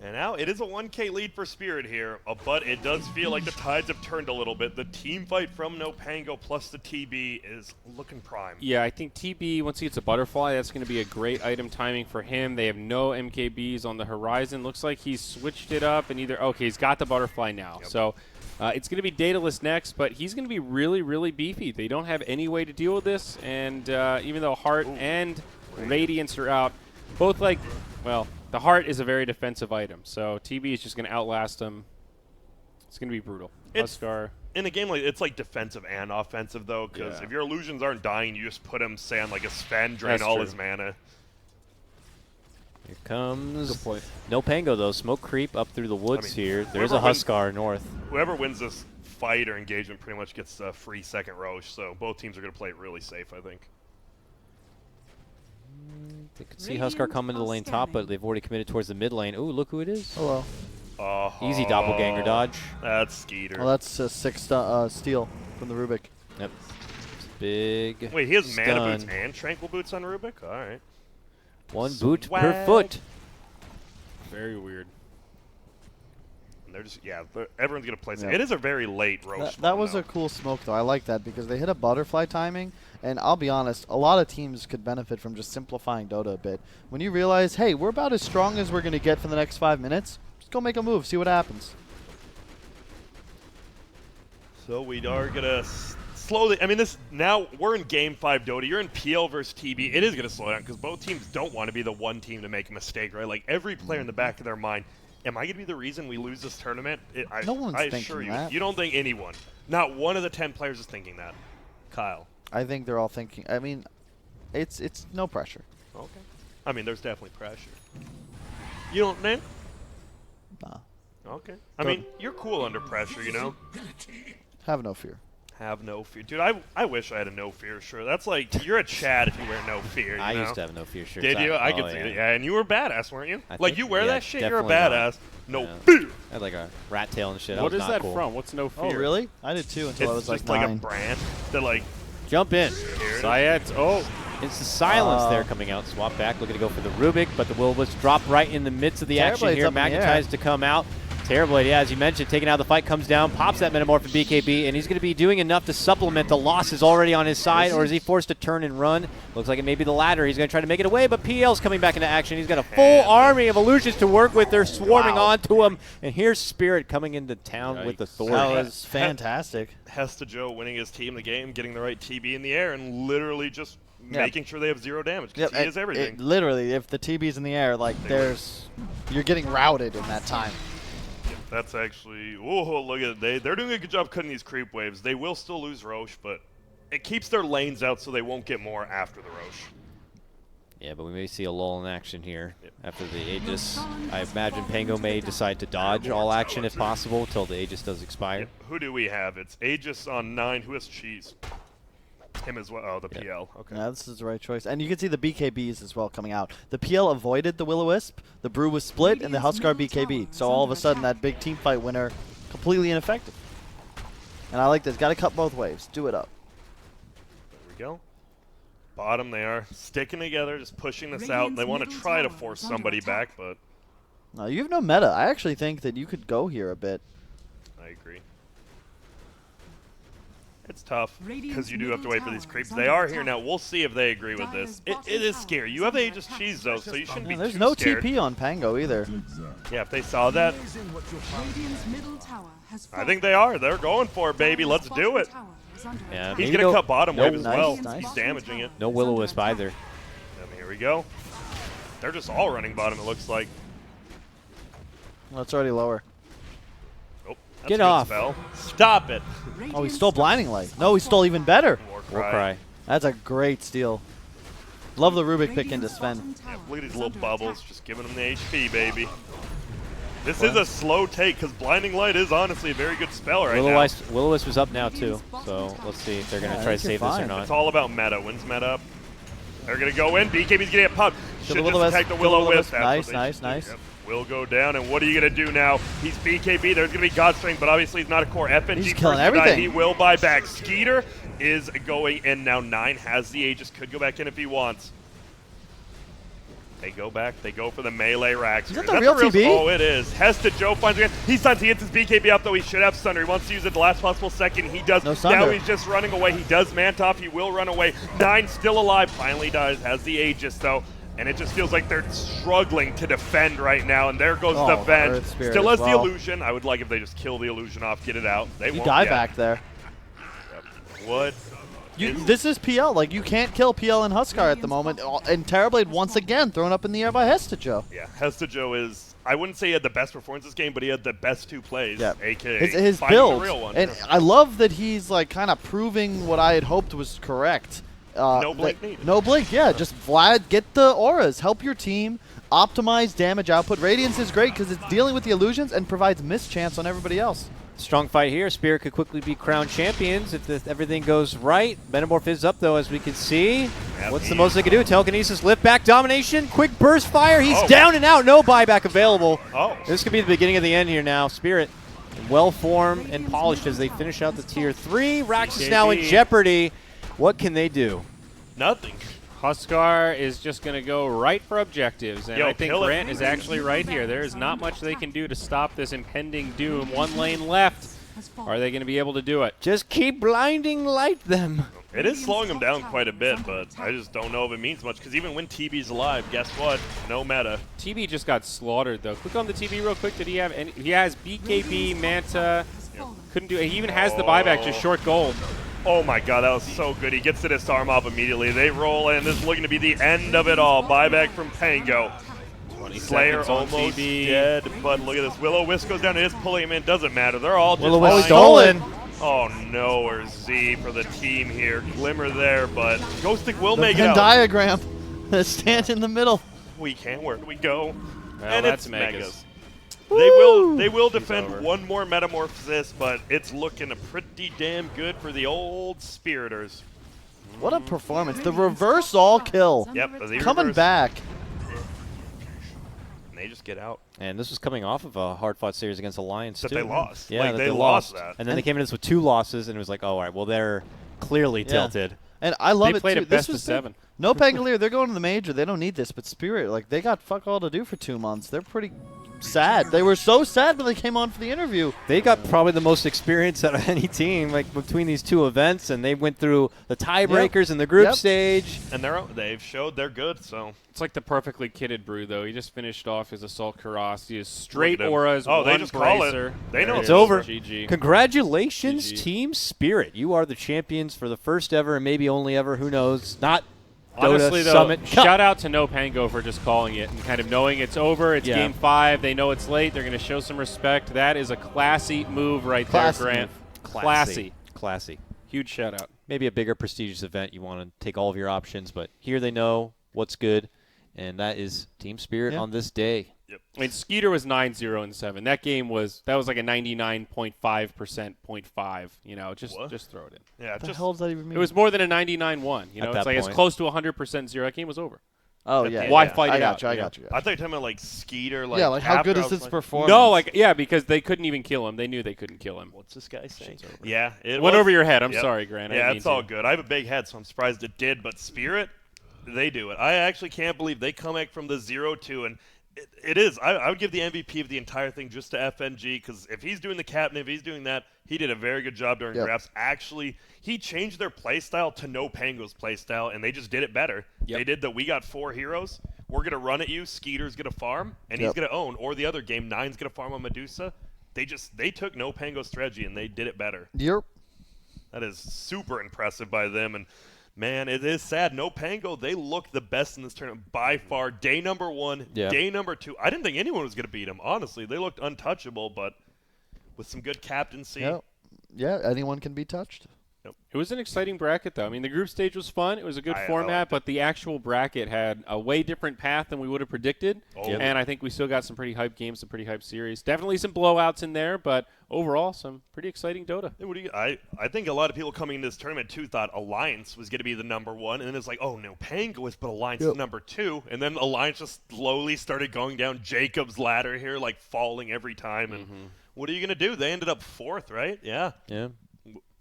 Speaker 1: And now it is a 1K lead for Spirit here, but it does feel like the tides have turned a little bit. The team fight from NoPango plus the TB is looking prime.
Speaker 3: Yeah, I think TB, once he gets a butterfly, that's going to be a great item timing for him. They have no MKBs on the horizon. Looks like he's switched it up and either, okay, he's got the butterfly now.
Speaker 1: Yep.
Speaker 3: So it's going to be Daedalus next, but he's going to be really, really beefy. They don't have any way to deal with this, and even though Heart and Radiance are out, both like, well, the Heart is a very defensive item, so TB is just going to outlast him. It's going to be brutal. Huskar.
Speaker 1: In a game like it's like defensive and offensive though, because
Speaker 3: Yeah.
Speaker 1: if your illusions aren't dying, you just put him, say, on like a Sven, drain
Speaker 3: That's
Speaker 1: all
Speaker 3: true.
Speaker 1: his mana.
Speaker 2: Here comes
Speaker 3: Good point.
Speaker 2: NoPango, though. Smoke creep up through the woods
Speaker 1: mean,
Speaker 2: here. There's a
Speaker 1: whoever wins-
Speaker 2: Huskar north.
Speaker 1: Whoever wins this fight or engagement pretty much gets a free second Roche, so both teams are going to play it really safe, I think.
Speaker 2: They could see Huskar come into the lane top, but they've already committed towards the mid lane. Ooh, look who it is.
Speaker 4: Hello.
Speaker 2: Easy doppelganger dodge.
Speaker 1: That's Skeeter.
Speaker 4: Well, that's a 6 steal from the Rubik.
Speaker 2: Yep. It's big.
Speaker 1: Wait, he has mana boots
Speaker 2: stun.
Speaker 1: and tranquil boots on Rubik? All right.
Speaker 2: One boot
Speaker 1: Swag.
Speaker 2: per foot.
Speaker 3: Very weird.
Speaker 1: And they're just, everyone's going to play.
Speaker 4: Yeah.
Speaker 1: It is a very late Roche.
Speaker 4: That
Speaker 1: one,
Speaker 4: was
Speaker 1: though.
Speaker 4: a cool smoke, though. I like that because they hit a butterfly timing, and I'll be honest, a lot of teams could benefit from just simplifying Dota a bit. When you realize, hey, we're about as strong as we're going to get for the next 5 minutes, just go make a move, see what happens.
Speaker 1: So we are going to slowly, I mean, now we're in Game 5 Dota. You're in PL versus TB. It is going to slow down because both teams don't want to be the one team to make a mistake, right? Like, every player in the back of their mind, am I going to be the reason we lose this tournament?
Speaker 4: No one's
Speaker 1: I assure
Speaker 4: thinking
Speaker 1: you,
Speaker 4: that.
Speaker 1: you don't think anyone. Not one of the 10 players is thinking that. Kyle.
Speaker 4: I think they're all thinking, I mean, it's no pressure.
Speaker 1: Okay. I mean, there's definitely pressure. You don't think?
Speaker 4: Nah.
Speaker 1: Okay. I
Speaker 4: Good.
Speaker 1: mean, you're cool under pressure, you know?
Speaker 4: Have no fear.
Speaker 1: Have no fear. Dude, I wish I had a no fear shirt. That's like, you're a Chad if you wear no fear, you
Speaker 2: I
Speaker 1: know?
Speaker 2: used to have no fear shirts.
Speaker 1: Did you? I
Speaker 2: oh,
Speaker 1: could see it. Yeah, and you were badass, weren't you?
Speaker 2: I
Speaker 1: Like,
Speaker 2: think-
Speaker 1: you wear
Speaker 2: yeah,
Speaker 1: that shit, you're a
Speaker 2: definitely not.
Speaker 1: badass. No
Speaker 2: Yeah.
Speaker 1: fear.
Speaker 2: I had like a rat tail and shit.
Speaker 3: What
Speaker 2: was
Speaker 3: is
Speaker 2: not
Speaker 3: that
Speaker 2: cool.
Speaker 3: from? What's No
Speaker 4: Oh,
Speaker 3: Fear?
Speaker 4: really? I did too until I
Speaker 1: It's
Speaker 4: was like
Speaker 1: just like
Speaker 4: 9.
Speaker 1: a brand that, like,
Speaker 2: Jump in.
Speaker 3: Syeds. Oh,
Speaker 2: It's the silence there coming out. Swap back, looking to go for the Rubik, but the Will-O-Wisp drop right in the midst of the action
Speaker 4: Terrorblade's
Speaker 2: here.
Speaker 4: up in the air.
Speaker 2: Magnetized to come out. Terrorblade, yeah, as you mentioned, taking out the fight, comes down, pops that Metamorph in BKB, and he's going to be doing enough to supplement the losses already on his side, or is he forced to turn and run? Looks like it may be the latter. He's going to try to make it away, but PL's coming back into action. He's got a full army of illusions to work with. They're swarming onto him, and here's Spirit coming into town with
Speaker 3: Yikes.
Speaker 2: authority.
Speaker 4: That was fantastic.
Speaker 1: Hesta Joe winning his team the game, getting the right TB in the air, and literally just
Speaker 4: Yeah.
Speaker 1: making sure they have 0 damage, because he is everything.
Speaker 4: Literally, if the TB's in the air, like you're getting routed in that time.
Speaker 1: That's actually, oh, look at it. They're doing a good job cutting these creep waves. They will still lose Roche, but it keeps their lanes out so they won't get more after the Roche.
Speaker 2: Yeah, but we may see a lull in action here after the Aegis. I imagine Pango may decide to dodge all action if possible until the Aegis does expire.
Speaker 1: Who do we have? It's Aegis on 9. Who has cheese? Him as well. Oh, the PL. Okay.
Speaker 4: Yeah, this is the right choice. And you can see the BKBs as well coming out. The PL avoided the Will-O-Wisp, the Brew was split, and the Huskar BKB. So all of a sudden, that big team fight winner, completely ineffective. And I like this. Got to cut both waves. Do it up.
Speaker 1: There we go. Bottom, they are sticking together, just pushing this out. They want to try to force somebody back, but
Speaker 4: No, you have no meta. I actually think that you could go here a bit.
Speaker 1: I agree. It's tough because you do have to wait for these creeps. They are here now. We'll see if they agree with this. It is scary. You have Aegis cheese though, so you shouldn't be
Speaker 4: There's
Speaker 1: too
Speaker 4: no
Speaker 1: scared.
Speaker 4: TP on Pango either.
Speaker 1: Yeah, if they saw that,
Speaker 5: Radiant's middle tower has
Speaker 1: I think they are. They're going for it, baby. Let's do it.
Speaker 2: Yeah,
Speaker 1: He's
Speaker 2: maybe
Speaker 1: gonna
Speaker 2: no-
Speaker 1: cut bottom wave as
Speaker 4: nice,
Speaker 1: well.
Speaker 4: nice.
Speaker 1: He's damaging it.
Speaker 2: No Will-O-Wisp either.
Speaker 1: And here we go. They're just all running bottom. It looks like.
Speaker 4: Well, it's already lower.
Speaker 1: Oh, that's
Speaker 2: Get
Speaker 1: a good
Speaker 2: off.
Speaker 1: Spell. Stop it.
Speaker 4: Oh, he stole Blinding Light. No, he stole even better.
Speaker 2: Warcry.
Speaker 4: That's a great steal. Love the Rubik pick into Sven.
Speaker 1: Yeah, look at these little bubbles, just giving them the HP, baby. This is a slow take because Blinding Light is honestly a very good spell right now.
Speaker 2: Will-O-Wisp was up now too, so let's see if they're going to
Speaker 4: Yeah,
Speaker 2: try
Speaker 4: I
Speaker 2: to
Speaker 4: think
Speaker 2: save
Speaker 4: you're
Speaker 2: this or
Speaker 4: fine.
Speaker 2: not.
Speaker 1: It's all about meta. When's meta up? They're going to go in. BKB's going to get popped.
Speaker 4: Kill
Speaker 1: Should
Speaker 4: the
Speaker 1: just
Speaker 4: Will-O-Wisp,
Speaker 1: attack the
Speaker 4: kill the
Speaker 1: Will-O-Wisp.
Speaker 4: Will-O-Wisp.
Speaker 1: That's what
Speaker 4: Nice,
Speaker 1: they
Speaker 4: nice,
Speaker 1: should do.
Speaker 4: nice.
Speaker 1: Yep. Will go down, and what are you going to do now? He's BKB. There's going to be Godstring, but obviously he's not a core FNG.
Speaker 4: He's killing
Speaker 1: person to die.
Speaker 4: everything.
Speaker 1: He will buy back. Skeeter is going in now. 9 has the Aegis. Could go back in if he wants. They go back. They go for the melee racks.
Speaker 4: Is that the real TB?
Speaker 1: Oh, it is. Hesta Joe finds again. He stuns. He hits his BKB up, though. He should have Sunder. He wants to use it the last possible second. He does.
Speaker 4: No Sunder.
Speaker 1: Now he's just running away. He does Mantop. He will run away. Nine still alive. Finally dies. Has the Aegis, though. And it just feels like they're struggling to defend right now. And there goes the Venge. Still has the illusion. I would like if they just kill the illusion off, get it out. They won't.
Speaker 4: Die back there.
Speaker 1: Yep. What?
Speaker 4: This is PL. Like, you can't kill PL and Huskar at the moment. And Terrorblade once again thrown up in the air by Hesta Joe.
Speaker 1: Yeah, Hesta Joe is, I wouldn't say he had the best performance this game, but he had the best 2 plays, a.k.a.
Speaker 4: his build. The real one. And I love that he's like kind of proving what I had hoped was correct.
Speaker 1: No blink needed.
Speaker 4: No blink, yeah. Just Vlad, get the auras. Help your team. Optimize damage output. Radiance is great because it's dealing with the illusions and provides mischance on everybody else.
Speaker 2: Strong fight here. Spirit could quickly be crowned champions if everything goes right. Metamorph is up, though, as we can see.
Speaker 1: Yep.
Speaker 2: What's the most they can do? Telekinesis, lift back, domination, quick burst fire. He's down and out. No buyback available. This could be the beginning of the end here now. Spirit well-formed and polished as they finish out the Tier 3. Rax is now in jeopardy. What can they do?
Speaker 1: Nothing.
Speaker 3: Huskar is just going to go right for objectives, and
Speaker 1: Yo,
Speaker 3: I think Grant is actually right here. There is not much they can do to stop this impending doom. 1 lane left. Are they going to be able to do it?
Speaker 2: Just keep blinding light them.
Speaker 1: It is slowing him down quite a bit, but I just don't know if it means much, because even when TB's alive, guess what? No meta.
Speaker 3: TB just got slaughtered, though. Click on the TB real quick. Did he have any? He has BKB, Manta. Couldn't do it. He even has the buyback, just short gold.
Speaker 1: Oh my god, that was so good. He gets to disarm off immediately. They roll in. This is looking to be the end of it all. Buyback from Pango. Slayer almost dead, but look at this. Will-O-Wisp goes down. It is pulling him in. Doesn't matter. They're all just
Speaker 2: Will-O-Wisp stolen.
Speaker 1: Oh no, or Z for the team here. Glimmer there, but Ghostic will make it
Speaker 4: Venn
Speaker 1: out.
Speaker 4: diagram. Stand in the middle.
Speaker 1: We can't. Where do we go?
Speaker 3: Well,
Speaker 1: and
Speaker 3: that's
Speaker 1: it's
Speaker 3: Megas.
Speaker 1: They will defend one more Metamorphosis, but it's looking pretty damn good for the old Spiriters.
Speaker 4: What a performance. The reverse all kill.
Speaker 1: Yep.
Speaker 4: Coming back.
Speaker 1: And they just get out.
Speaker 2: And this was coming off of a hard-fought series against Alliance,
Speaker 1: That
Speaker 2: too.
Speaker 1: they lost.
Speaker 2: Yeah,
Speaker 1: like,
Speaker 2: that
Speaker 1: they lost that.
Speaker 2: And then they came in with 2 losses, and it was like, oh, all right, well, they're clearly tilted.
Speaker 4: And I love
Speaker 3: They
Speaker 4: it,
Speaker 3: played
Speaker 4: too.
Speaker 3: at best of 7.
Speaker 4: NoPangolier, they're going to the major. They don't need this, but Spirit, like, they got fuck all to do for 2 months. They're pretty sad. They were so sad when they came on for the interview.
Speaker 2: They got probably the most experience out of any team, like between these 2 events, and they went through the tiebreakers in the group stage.
Speaker 1: And they've showed they're good, so.
Speaker 3: It's like the perfectly kitted Brew, though. He just finished off his Assault Kuros. He has straight auras.
Speaker 1: Oh, they
Speaker 3: one
Speaker 1: just
Speaker 3: bracer.
Speaker 1: call it. They know
Speaker 2: it's over.
Speaker 3: GG.
Speaker 2: Congratulations,
Speaker 3: GG.
Speaker 2: Team Spirit. You are the champions for the first ever and maybe only ever. Who knows? Not
Speaker 3: Honestly,
Speaker 2: Dota
Speaker 3: though,
Speaker 2: Summit.
Speaker 3: shout out to NoPango for just calling it and kind of knowing it's over. It's Game 5. They know it's late. They're going to show some respect. That is a classy move right there, Grant. Classy.
Speaker 2: Classy.
Speaker 3: Huge shout out.
Speaker 2: Maybe a bigger prestigious event. You want to take all of your options, but here they know what's good, and that is Team Spirit on this day.
Speaker 1: Yep.
Speaker 3: I mean, Skeeter was 9-0-7. That game was like a 99.5% 0.5. You know, just throw it in.
Speaker 1: Yeah,
Speaker 4: What the hell does that even mean?
Speaker 3: It was more than a 99-1. You know,
Speaker 2: At
Speaker 3: it's
Speaker 2: that
Speaker 3: like
Speaker 2: point.
Speaker 3: it's close to 100% 0. That game was over.
Speaker 4: Oh, yeah.
Speaker 3: Why
Speaker 4: yeah.
Speaker 3: fight
Speaker 4: I
Speaker 3: it
Speaker 4: got
Speaker 3: out?
Speaker 4: you. I
Speaker 3: Yeah.
Speaker 4: got you.
Speaker 1: I thought you were talking about like Skeeter. Like,
Speaker 4: Yeah, like how good
Speaker 1: after,
Speaker 4: is
Speaker 1: I was
Speaker 4: this
Speaker 1: like,
Speaker 4: performance?
Speaker 3: No, like, yeah, because they couldn't even kill him. They knew they couldn't kill him.
Speaker 1: What's this guy saying? Yeah, it
Speaker 3: Went
Speaker 1: was-
Speaker 3: over your head. I'm
Speaker 1: Yep.
Speaker 3: sorry, Grant. I
Speaker 1: Yeah,
Speaker 3: didn't
Speaker 1: it's
Speaker 3: mean
Speaker 1: all
Speaker 3: to.
Speaker 1: good. I have a big head, so I'm surprised it did. But Spirit, they do it. I actually can't believe they come back from the 0-2, and it is. I would give the MVP of the entire thing just to FNG, because if he's doing the captain, if he's doing that, he did a very good job during drafts. Actually, he changed their playstyle to NoPango's playstyle, and they just did it better.
Speaker 3: Yep.
Speaker 1: They did that. We got 4 heroes. We're going to run at you. Skeeter's going to farm, and he's going to own. Or the other game, Nine's going to farm on Medusa. They took NoPango's strategy, and they did it better.
Speaker 4: Yep.
Speaker 1: That is super impressive by them. And, man, it is sad. NoPango, they look the best in this tournament by far. Day number 1, day number 2. I didn't think anyone was going to beat them, honestly. They looked untouchable, but with some good captaincy.
Speaker 4: Yep. Yeah, anyone can be touched.
Speaker 3: It was an exciting bracket, though. I mean, the group stage was fun. It was a good
Speaker 1: I
Speaker 3: format,
Speaker 1: liked it.
Speaker 3: but the actual bracket had a way different path than we would have predicted.
Speaker 1: Oh.
Speaker 3: And I think we still got some pretty hype games, some pretty hype series. Definitely some blowouts in there, but overall, some pretty exciting Dota.
Speaker 1: Hey, I think a lot of people coming into this tournament, too, thought Alliance was going to be the number 1. And then it's like, oh, no, Pango is, but Alliance is number 2. And then Alliance just slowly started going down Jacob's ladder here, like falling every time. And what are you going to do? They ended up 4th, right? Yeah.
Speaker 2: Yeah.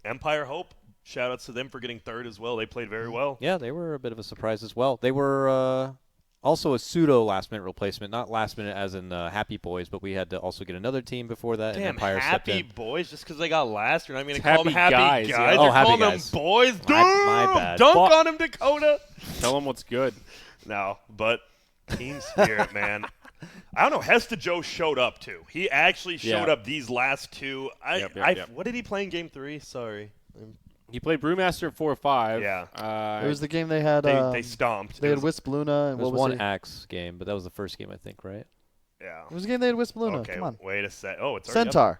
Speaker 1: Empire Hope, shout-outs to them for getting 3rd as well. They played very well.
Speaker 2: Yeah, they were a bit of a surprise as well. They were also a pseudo last-minute replacement, not last-minute as in Happy Boys, but we had to also get another team before that.
Speaker 1: Damn,
Speaker 2: and Empire stepped
Speaker 1: Happy
Speaker 2: in.
Speaker 1: Boys, just because they got last, you're not going to
Speaker 3: It's
Speaker 1: call them
Speaker 3: Happy
Speaker 1: Happy
Speaker 3: Guys,
Speaker 1: Guys.
Speaker 3: yeah.
Speaker 2: Oh,
Speaker 1: You're
Speaker 2: Happy
Speaker 1: calling
Speaker 2: Guys.
Speaker 1: them boys.
Speaker 2: My bad.
Speaker 1: Dunk on him, Dakota.
Speaker 3: Tell them what's good.
Speaker 1: No, but team spirit, man. I don't know. Hesta Joe showed up, too. He actually showed up these last two.
Speaker 3: Yep.
Speaker 1: What did he play in Game 3? Sorry.
Speaker 3: He played Brewmaster at 4-5.
Speaker 1: Yeah.
Speaker 4: It was the game they had.
Speaker 1: They stomped.
Speaker 4: They had Wisp Luna. And
Speaker 2: It was
Speaker 4: what was
Speaker 2: one
Speaker 4: it?
Speaker 2: Axe game, but that was the first game, I think, right?
Speaker 1: Yeah.
Speaker 4: It was a game they had Wisp Luna.
Speaker 1: Okay,
Speaker 4: Come on.
Speaker 1: wait a sec. Oh, it's already up.
Speaker 4: Centaur.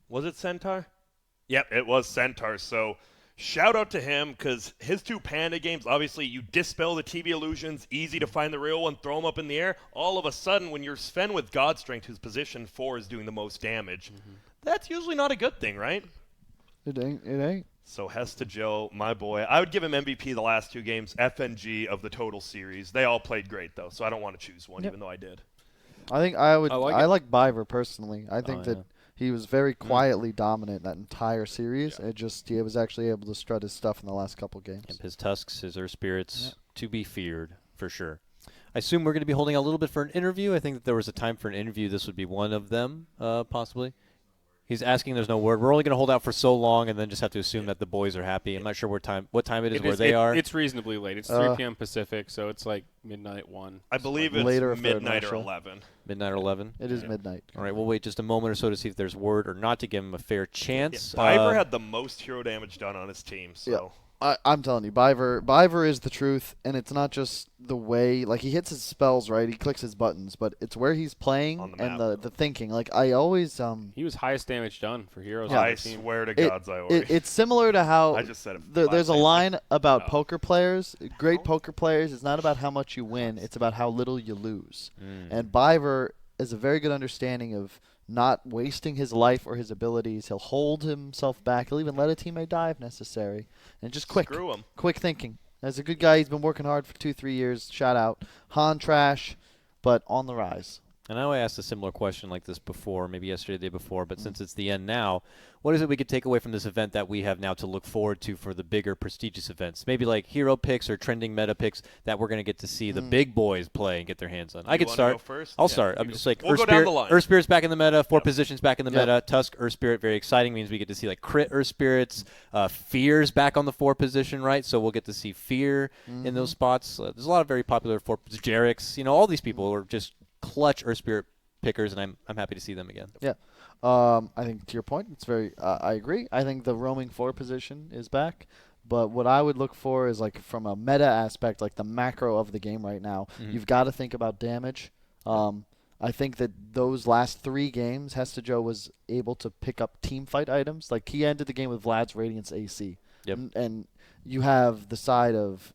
Speaker 1: Was it Centaur? Yep, it was Centaur. So shout out to him because his 2 Panda games, obviously you dispel the TV illusions, easy to find the real one, throw them up in the air. All of a sudden, when you're Sven with God Strength, whose position 4 is doing the most damage, that's usually not a good thing, right?
Speaker 4: It ain't.
Speaker 1: So Hesta Joe, my boy, I would give him MVP the last 2 games, FNG of the total series. They all played great, though, so I don't want to choose one, even though I did.
Speaker 4: I think I would.
Speaker 3: like
Speaker 4: I
Speaker 3: it.
Speaker 4: like Biver personally. I think that
Speaker 2: yeah.
Speaker 4: he was very quietly dominant that entire series. He was actually able to strut his stuff in the last couple games.
Speaker 2: Yep, his tusks, his Earth Spirits, to be feared, for sure. I assume we're going to be holding out a little bit for an interview. I think that there was a time for an interview. This would be one of them, possibly. He's asking. There's no word. We're only going to hold out for so long, and then just have to assume that the boys are happy. I'm not sure what time it is where they are.
Speaker 3: It's reasonably late. It's 3 p.m. Pacific, so it's like midnight 1.
Speaker 1: I believe it's
Speaker 4: later if they're
Speaker 1: midnight or
Speaker 4: Russia.
Speaker 1: 11.
Speaker 2: Midnight or 11.
Speaker 4: It is midnight.
Speaker 2: All right, we'll wait just a moment or so to see if there's word or not to give him a fair chance.
Speaker 1: Biver had the most hero damage done on his team, so
Speaker 4: I'm telling you, Biver is the truth, and it's not just the way, like, he hits his spells right, he clicks his buttons, but it's where he's playing
Speaker 1: On the
Speaker 4: and
Speaker 1: map.
Speaker 4: the thinking. Like, I always
Speaker 3: He was highest damage done for heroes on
Speaker 1: I
Speaker 3: the team.
Speaker 1: swear to God, Ziori.
Speaker 4: it's similar to how
Speaker 1: I just said it.
Speaker 4: there's a
Speaker 1: last
Speaker 4: line about
Speaker 1: Oh.
Speaker 4: poker players. Great poker players, it's not about how much you win, it's about how little you lose. And Biver is a very good understanding of not wasting his life or his abilities. He'll hold himself back. He'll even let a teammate die if necessary. And just quick thinking. As a good guy, he's been working hard for 2-3 years. Shout out. Han trash, but on the rise.
Speaker 2: And I know I asked a similar question like this before, maybe yesterday, the day before, but since it's the end now, what is it we could take away from this event that we have now to look forward to for the bigger, prestigious events? Maybe like hero picks or trending meta picks that we're going to get to see the big boys play and get their hands on. I could
Speaker 1: wanna
Speaker 2: start.
Speaker 1: go first?
Speaker 2: I'll
Speaker 1: Yeah,
Speaker 2: start.
Speaker 1: you
Speaker 2: I'm
Speaker 1: go.
Speaker 2: just like
Speaker 1: We'll go down the line.
Speaker 2: Earth Spirit's back in the meta, 4
Speaker 1: Yep.
Speaker 2: positions back in the
Speaker 4: Yep.
Speaker 2: meta. Tusk, Earth Spirit, very exciting, means we get to see like crit Earth Spirits. Fear's back on the 4 position, right? So we'll get to see Fear in those spots. There's a lot of very popular 4 Jarix. All these people are just clutch Earth Spirit pickers, and I'm happy to see them again.
Speaker 4: Yeah. I think to your point, it's very. I agree. I think the roaming 4 position is back. But what I would look for is like from a meta aspect, like the macro of the game right now. You've got to think about damage. I think that those last 3 games, Hesta Joe was able to pick up team fight items. Like he ended the game with Vlad's Radiance AC.
Speaker 2: Yep.
Speaker 4: And you have the side of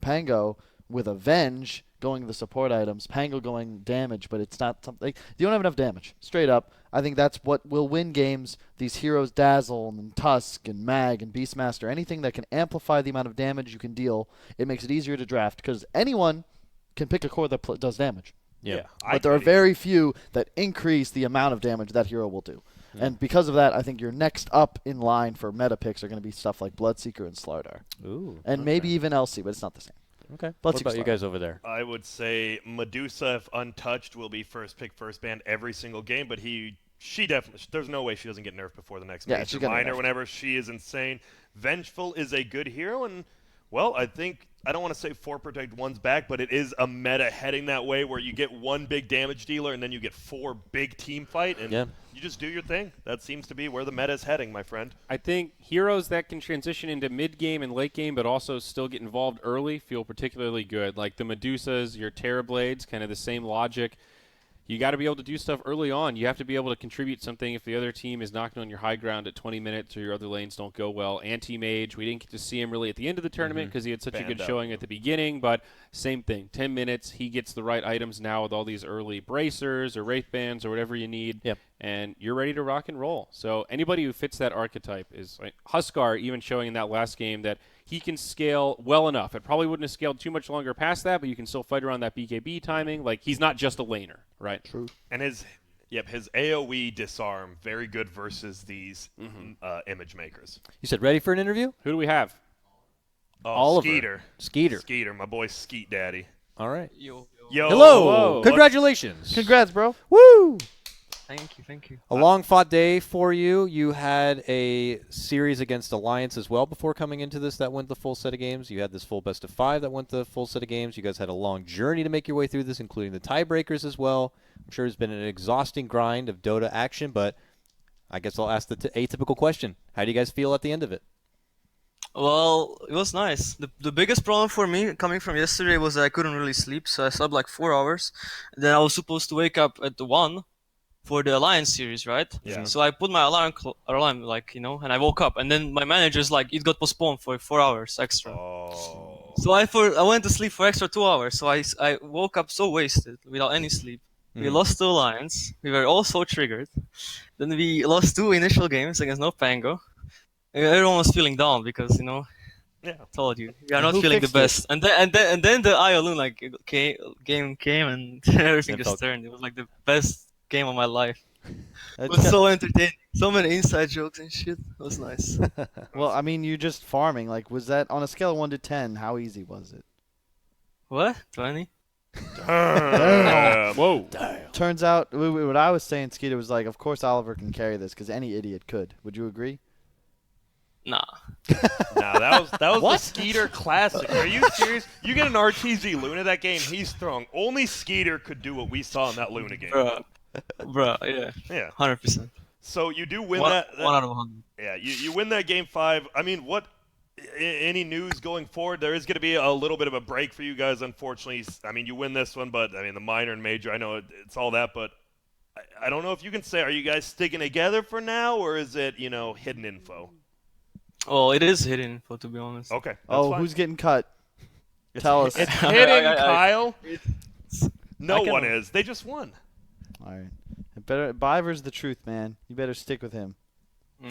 Speaker 4: Pango with Avenge going the support items, Pango going damage, but it's not something. You don't have enough damage. Straight up. I think that's what will win games. These heroes Dazzle and Tusk and Mag and Beastmaster, anything that can amplify the amount of damage you can deal, it makes it easier to draft because anyone can pick a core that does damage.
Speaker 2: Yeah.
Speaker 4: But there are very few that increase the amount of damage that hero will do. And because of that, I think your next up in line for meta picks are going to be stuff like Bloodseeker and Slardar.
Speaker 2: Ooh.
Speaker 4: And maybe even LC, but it's not the same.
Speaker 2: Okay.
Speaker 4: Bloodseeker
Speaker 2: What about you
Speaker 4: Slardar.
Speaker 2: guys over there?
Speaker 1: I would say Medusa, if untouched, will be first pick, first ban every single game, but she definitely, there's no way she doesn't get nerfed before the next
Speaker 4: Yeah,
Speaker 1: major
Speaker 4: she's gonna
Speaker 1: minor
Speaker 4: nerf.
Speaker 1: whenever. She is insane. Vengeful is a good hero, and, well, I think, I don't want to say 4 protect, 1's back, but it is a meta heading that way where you get 1 big damage dealer and then you get 4 big team fight, and you just do your thing. That seems to be where the meta is heading, my friend.
Speaker 3: I think heroes that can transition into mid-game and late game but also still get involved early feel particularly good. Like the Medusas, your Terrorblades, kind of the same logic. You got to be able to do stuff early on. You have to be able to contribute something if the other team is knocking on your high ground at 20 minutes or your other lanes don't go well. Anti-Mage, we didn't get to see him really at the end of the tournament because he had such a good
Speaker 1: Banned out.
Speaker 3: showing at the beginning, but same thing. 10 minutes, he gets the right items now with all these early bracers or wraith bands or whatever you need, and you're ready to rock and roll. So anybody who fits that archetype is like Huskar, even showing in that last game that he can scale well enough. It probably wouldn't have scaled too much longer past that, but you can still fight around that BKB timing. Like, he's not just a laner, right?
Speaker 4: True.
Speaker 1: And his AoE disarm, very good versus these image makers.
Speaker 2: You said ready for an interview?
Speaker 3: Who do we have?
Speaker 1: Oh,
Speaker 2: Oliver.
Speaker 1: Skeeter.
Speaker 2: Skeeter.
Speaker 1: Skeeter, my boy Skeet Daddy.
Speaker 2: All right.
Speaker 6: Yo.
Speaker 1: Yo.
Speaker 2: Hello.
Speaker 3: Whoa.
Speaker 2: Congratulations.
Speaker 4: Congrats, bro.
Speaker 2: Woo.
Speaker 6: Thank you.
Speaker 2: A long fought day for you. You had a series against Alliance as well before coming into this that went the full set of games. You had this full best of 5 that went the full set of games. You guys had a long journey to make your way through this, including the tiebreakers as well. I'm sure it's been an exhausting grind of Dota action, but I guess I'll ask the atypical question. How do you guys feel at the end of it?
Speaker 6: Well, it was nice. The biggest problem for me coming from yesterday was that I couldn't really sleep, so I slept like 4 hours. Then I was supposed to wake up at the 1 for the Alliance series, right?
Speaker 1: Yeah.
Speaker 6: So I put my alarm, like, you know, and I woke up, and then my manager's like, it got postponed for 4 hours extra.
Speaker 1: Oh.
Speaker 6: So I went to sleep for extra 2 hours. So I woke up so wasted without any sleep. We lost to Alliance. We were all so triggered. Then we lost 2 initial games against NoPango. Everyone was feeling down because, you know,
Speaker 1: Yeah.
Speaker 6: I told you, we are
Speaker 4: And
Speaker 6: not
Speaker 4: who
Speaker 6: feeling the
Speaker 4: fixed it?
Speaker 6: best. And then the Iolun game came and everything
Speaker 2: It
Speaker 6: just
Speaker 2: felt-
Speaker 6: turned. It was like the best game of my life. It
Speaker 4: That's-
Speaker 6: was so entertaining. So many inside jokes and shit. It was nice.
Speaker 4: Well, I mean, you're just farming. Like, was that on a scale of 1 to 10? How easy was it?
Speaker 6: What? 20?
Speaker 1: Damn.
Speaker 3: Whoa.
Speaker 4: Turns out, what I was saying, Skeeter, was like, of course Oliver can carry this because any idiot could. Would you agree?
Speaker 6: Nah.
Speaker 1: Nah, that was
Speaker 2: What?
Speaker 1: the Skeeter classic. Are you serious? You get an RTZ Luna that game, he's strong. Only Skeeter could do what we saw in that Luna game.
Speaker 6: Bruh, yeah.
Speaker 1: Yeah.
Speaker 6: 100%.
Speaker 1: So you do win
Speaker 6: One
Speaker 1: that.
Speaker 6: out of 100.
Speaker 1: Yeah, you win that game 5. I mean, any news going forward? There is going to be a little bit of a break for you guys, unfortunately. I mean, you win this one, but I mean, the minor and major, I know it's all that, but I don't know if you can say, are you guys sticking together for now, or is it, hidden info?
Speaker 6: Well, it is hidden info, to be honest.
Speaker 1: Okay. That's
Speaker 4: Oh,
Speaker 1: fine.
Speaker 4: who's getting cut? Tell us.
Speaker 1: It's hidden,
Speaker 6: I-
Speaker 1: Kyle.
Speaker 6: I
Speaker 1: No
Speaker 6: can-
Speaker 1: one is. They just won.
Speaker 4: All right. Biver's the truth, man. You better stick with him.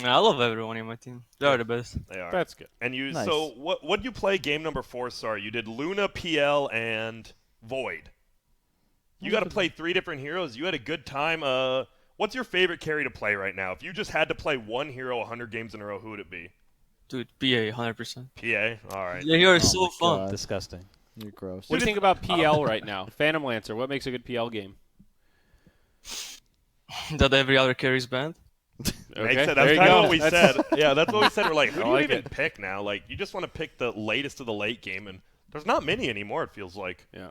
Speaker 6: I love everyone in my team. They are the best.
Speaker 1: They are.
Speaker 3: That's good.
Speaker 1: And you.
Speaker 4: Nice.
Speaker 1: So what you play game number 4? Sorry, you did Luna, PL, and Void. You got to play 3 different heroes. You had a good time. What's your favorite carry to play right now? If you just had to play one hero 100 games in a row, who would it be?
Speaker 6: Dude, PA, 100%.
Speaker 1: PA. All right.
Speaker 6: Yeah, you're
Speaker 4: Oh
Speaker 6: so
Speaker 4: my
Speaker 6: fun.
Speaker 4: God.
Speaker 2: Disgusting.
Speaker 4: You're gross.
Speaker 3: What do you think about PL right now? Phantom Lancer, what makes a good PL game?
Speaker 6: That every other carries banned.
Speaker 1: Makes
Speaker 3: Okay,
Speaker 1: it.
Speaker 3: there
Speaker 1: That's
Speaker 3: you
Speaker 1: kind of
Speaker 3: go.
Speaker 1: what we
Speaker 3: That's-
Speaker 1: said. Yeah, that's what we said. We're like, who
Speaker 3: I
Speaker 1: do you
Speaker 3: like
Speaker 1: even
Speaker 3: it.
Speaker 1: pick now? Like, you just want to pick the latest of the late game, and there's not many anymore. It feels like.
Speaker 3: Yeah.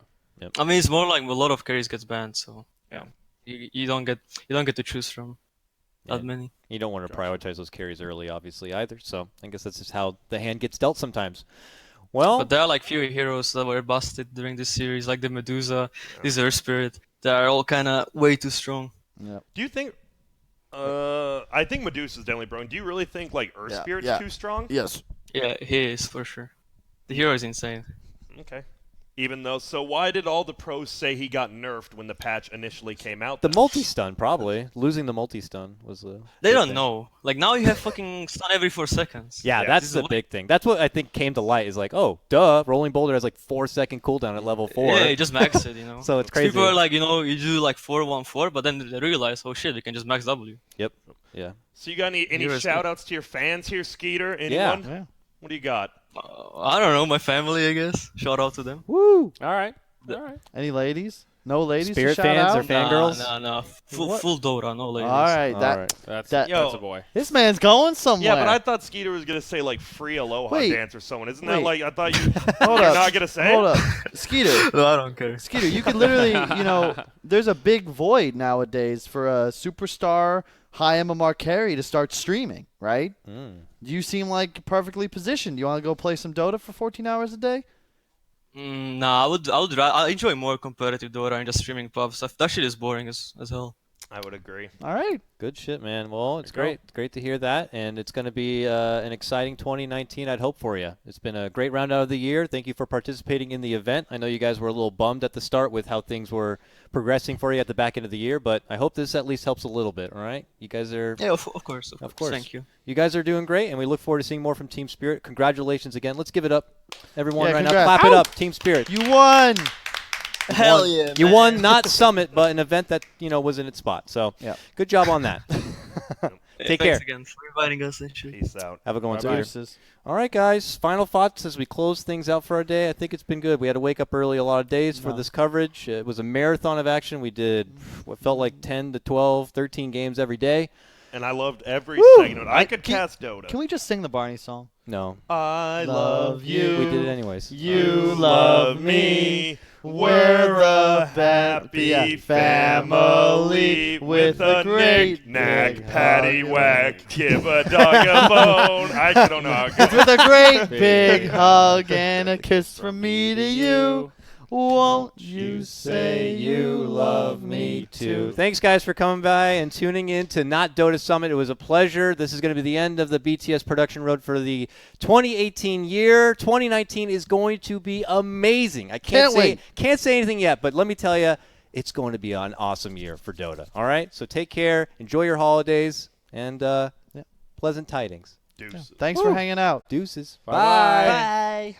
Speaker 6: I mean, it's more like a lot of carries gets banned, so
Speaker 1: Yeah.
Speaker 6: you don't get to choose from that many.
Speaker 2: You don't want to prioritize those carries early, obviously, either. So I guess that's just how the hand gets dealt sometimes. Well,
Speaker 6: But there are like few heroes that were busted during this series, like the Medusa, this Earth Spirit. They are all kind of way too strong.
Speaker 4: Yep.
Speaker 1: Do you think? I think Medusa's definitely broken. Do you really think like Earth
Speaker 4: Yeah,
Speaker 1: Spirit's
Speaker 4: yeah.
Speaker 1: too strong?
Speaker 4: Yes.
Speaker 6: Yeah, he is for sure. The hero is insane.
Speaker 1: Okay. Even though, so why did all the pros say he got nerfed when the patch initially came out?
Speaker 2: the
Speaker 1: then?
Speaker 2: multi-stun, probably. Losing the multi-stun was the
Speaker 6: They
Speaker 2: big
Speaker 6: don't
Speaker 2: thing.
Speaker 6: know. Like now you have fucking stun every 4 seconds.
Speaker 2: Yeah,
Speaker 1: Yeah,
Speaker 2: that's
Speaker 6: this is
Speaker 2: the
Speaker 6: what-
Speaker 2: big thing. That's what I think came to light is like, oh, duh, Rolling Boulder has like 4-second cooldown at level 4.
Speaker 6: Yeah, you just max it, you know.
Speaker 2: So it's crazy.
Speaker 6: People are like, you do like 4-1-4, but then they realize, oh shit, you can just max W.
Speaker 2: Yep. Yeah.
Speaker 1: So you got any
Speaker 6: Heroes
Speaker 1: shout outs to your fans here, Skeeter? Anyone?
Speaker 4: Yeah.
Speaker 1: What do you got?
Speaker 6: I don't know, my family, I guess. Shout out to them.
Speaker 2: Woo!
Speaker 3: All right. All right.
Speaker 4: Any ladies? No ladies
Speaker 2: Spirit
Speaker 4: to shout
Speaker 2: fans
Speaker 4: out?
Speaker 2: or fangirls?
Speaker 6: Nah. Full
Speaker 4: What?
Speaker 6: Dota, no ladies.
Speaker 4: All right.
Speaker 2: All
Speaker 4: That
Speaker 2: right.
Speaker 3: That's
Speaker 4: That-
Speaker 3: a boy.
Speaker 4: This man's going somewhere.
Speaker 1: Yeah, but I thought Skeeter was gonna say like free Aloha
Speaker 4: Wait.
Speaker 1: dance or someone. Isn't that
Speaker 4: Wait.
Speaker 1: like I thought you?
Speaker 4: Hold
Speaker 1: You're
Speaker 4: up.
Speaker 1: not gonna say
Speaker 4: Hold
Speaker 1: it?
Speaker 4: up. Skeeter.
Speaker 6: No, I don't care.
Speaker 4: Skeeter, you could literally, there's a big void nowadays for a superstar high MMR carry to start streaming, right? You seem like perfectly positioned. You want to go play some Dota for 14 hours a day?
Speaker 6: Nah, I enjoy more competitive Dota and just streaming pub stuff. That shit is boring as hell.
Speaker 1: I would agree.
Speaker 4: All right.
Speaker 2: Good shit, man. Well, it's
Speaker 1: There you
Speaker 2: great. It's great to hear that, and it's going to be an exciting 2019, I'd hope for you. It's been a great round out of the year. Thank you for participating in the event. I know you guys were a little bummed at the start with how things were progressing for you at the back end of the year, but I hope this at least helps a little bit, all right? You guys are...
Speaker 6: Yeah, of course.
Speaker 2: Of course.
Speaker 6: Thank you.
Speaker 2: You guys are doing great, and we look forward to seeing more from Team Spirit. Congratulations again. Let's give it up, everyone,
Speaker 4: Yeah,
Speaker 2: right
Speaker 4: congrats.
Speaker 2: now. Clap it
Speaker 4: Ow!
Speaker 2: up, Team Spirit.
Speaker 4: You won.
Speaker 6: Hell yeah,
Speaker 2: You
Speaker 6: man.
Speaker 2: won not Summit, but an event that was in its spot. So
Speaker 4: Yeah.
Speaker 2: good job on that. Take care.
Speaker 6: Thanks again for inviting us. Actually.
Speaker 1: Peace out.
Speaker 2: Have a good one,
Speaker 3: Bye-bye.
Speaker 2: Skeeter. All right, guys. Final thoughts as we close things out for our day. I think it's been good. We had to wake up early a lot of days for this coverage. It was a marathon of action. We did what felt like 10 to 12, 13 games every day.
Speaker 1: And I loved every segment. I could cast Dota.
Speaker 4: Can we just sing the Barney song?
Speaker 2: No.
Speaker 1: I love you.
Speaker 2: We did it anyways.
Speaker 1: You love me. We're a happy family with a great knack, patty whack, give a dog a bone. I don't know how it goes.
Speaker 4: With a great big hug and a kiss from me to you. Won't you say you love me too?
Speaker 2: Thanks, guys, for coming by and tuning in to Not Dota Summit. It was a pleasure. This is going to be the end of the BTS production road for the 2018 year. 2019 is going to be amazing. I can't say anything yet, but let me tell you, it's going to be an awesome year for Dota. All right? So take care. Enjoy your holidays. And pleasant tidings.
Speaker 1: Deuces.
Speaker 4: Thanks for hanging out.
Speaker 2: Deuces.
Speaker 3: Bye-bye.
Speaker 4: Bye.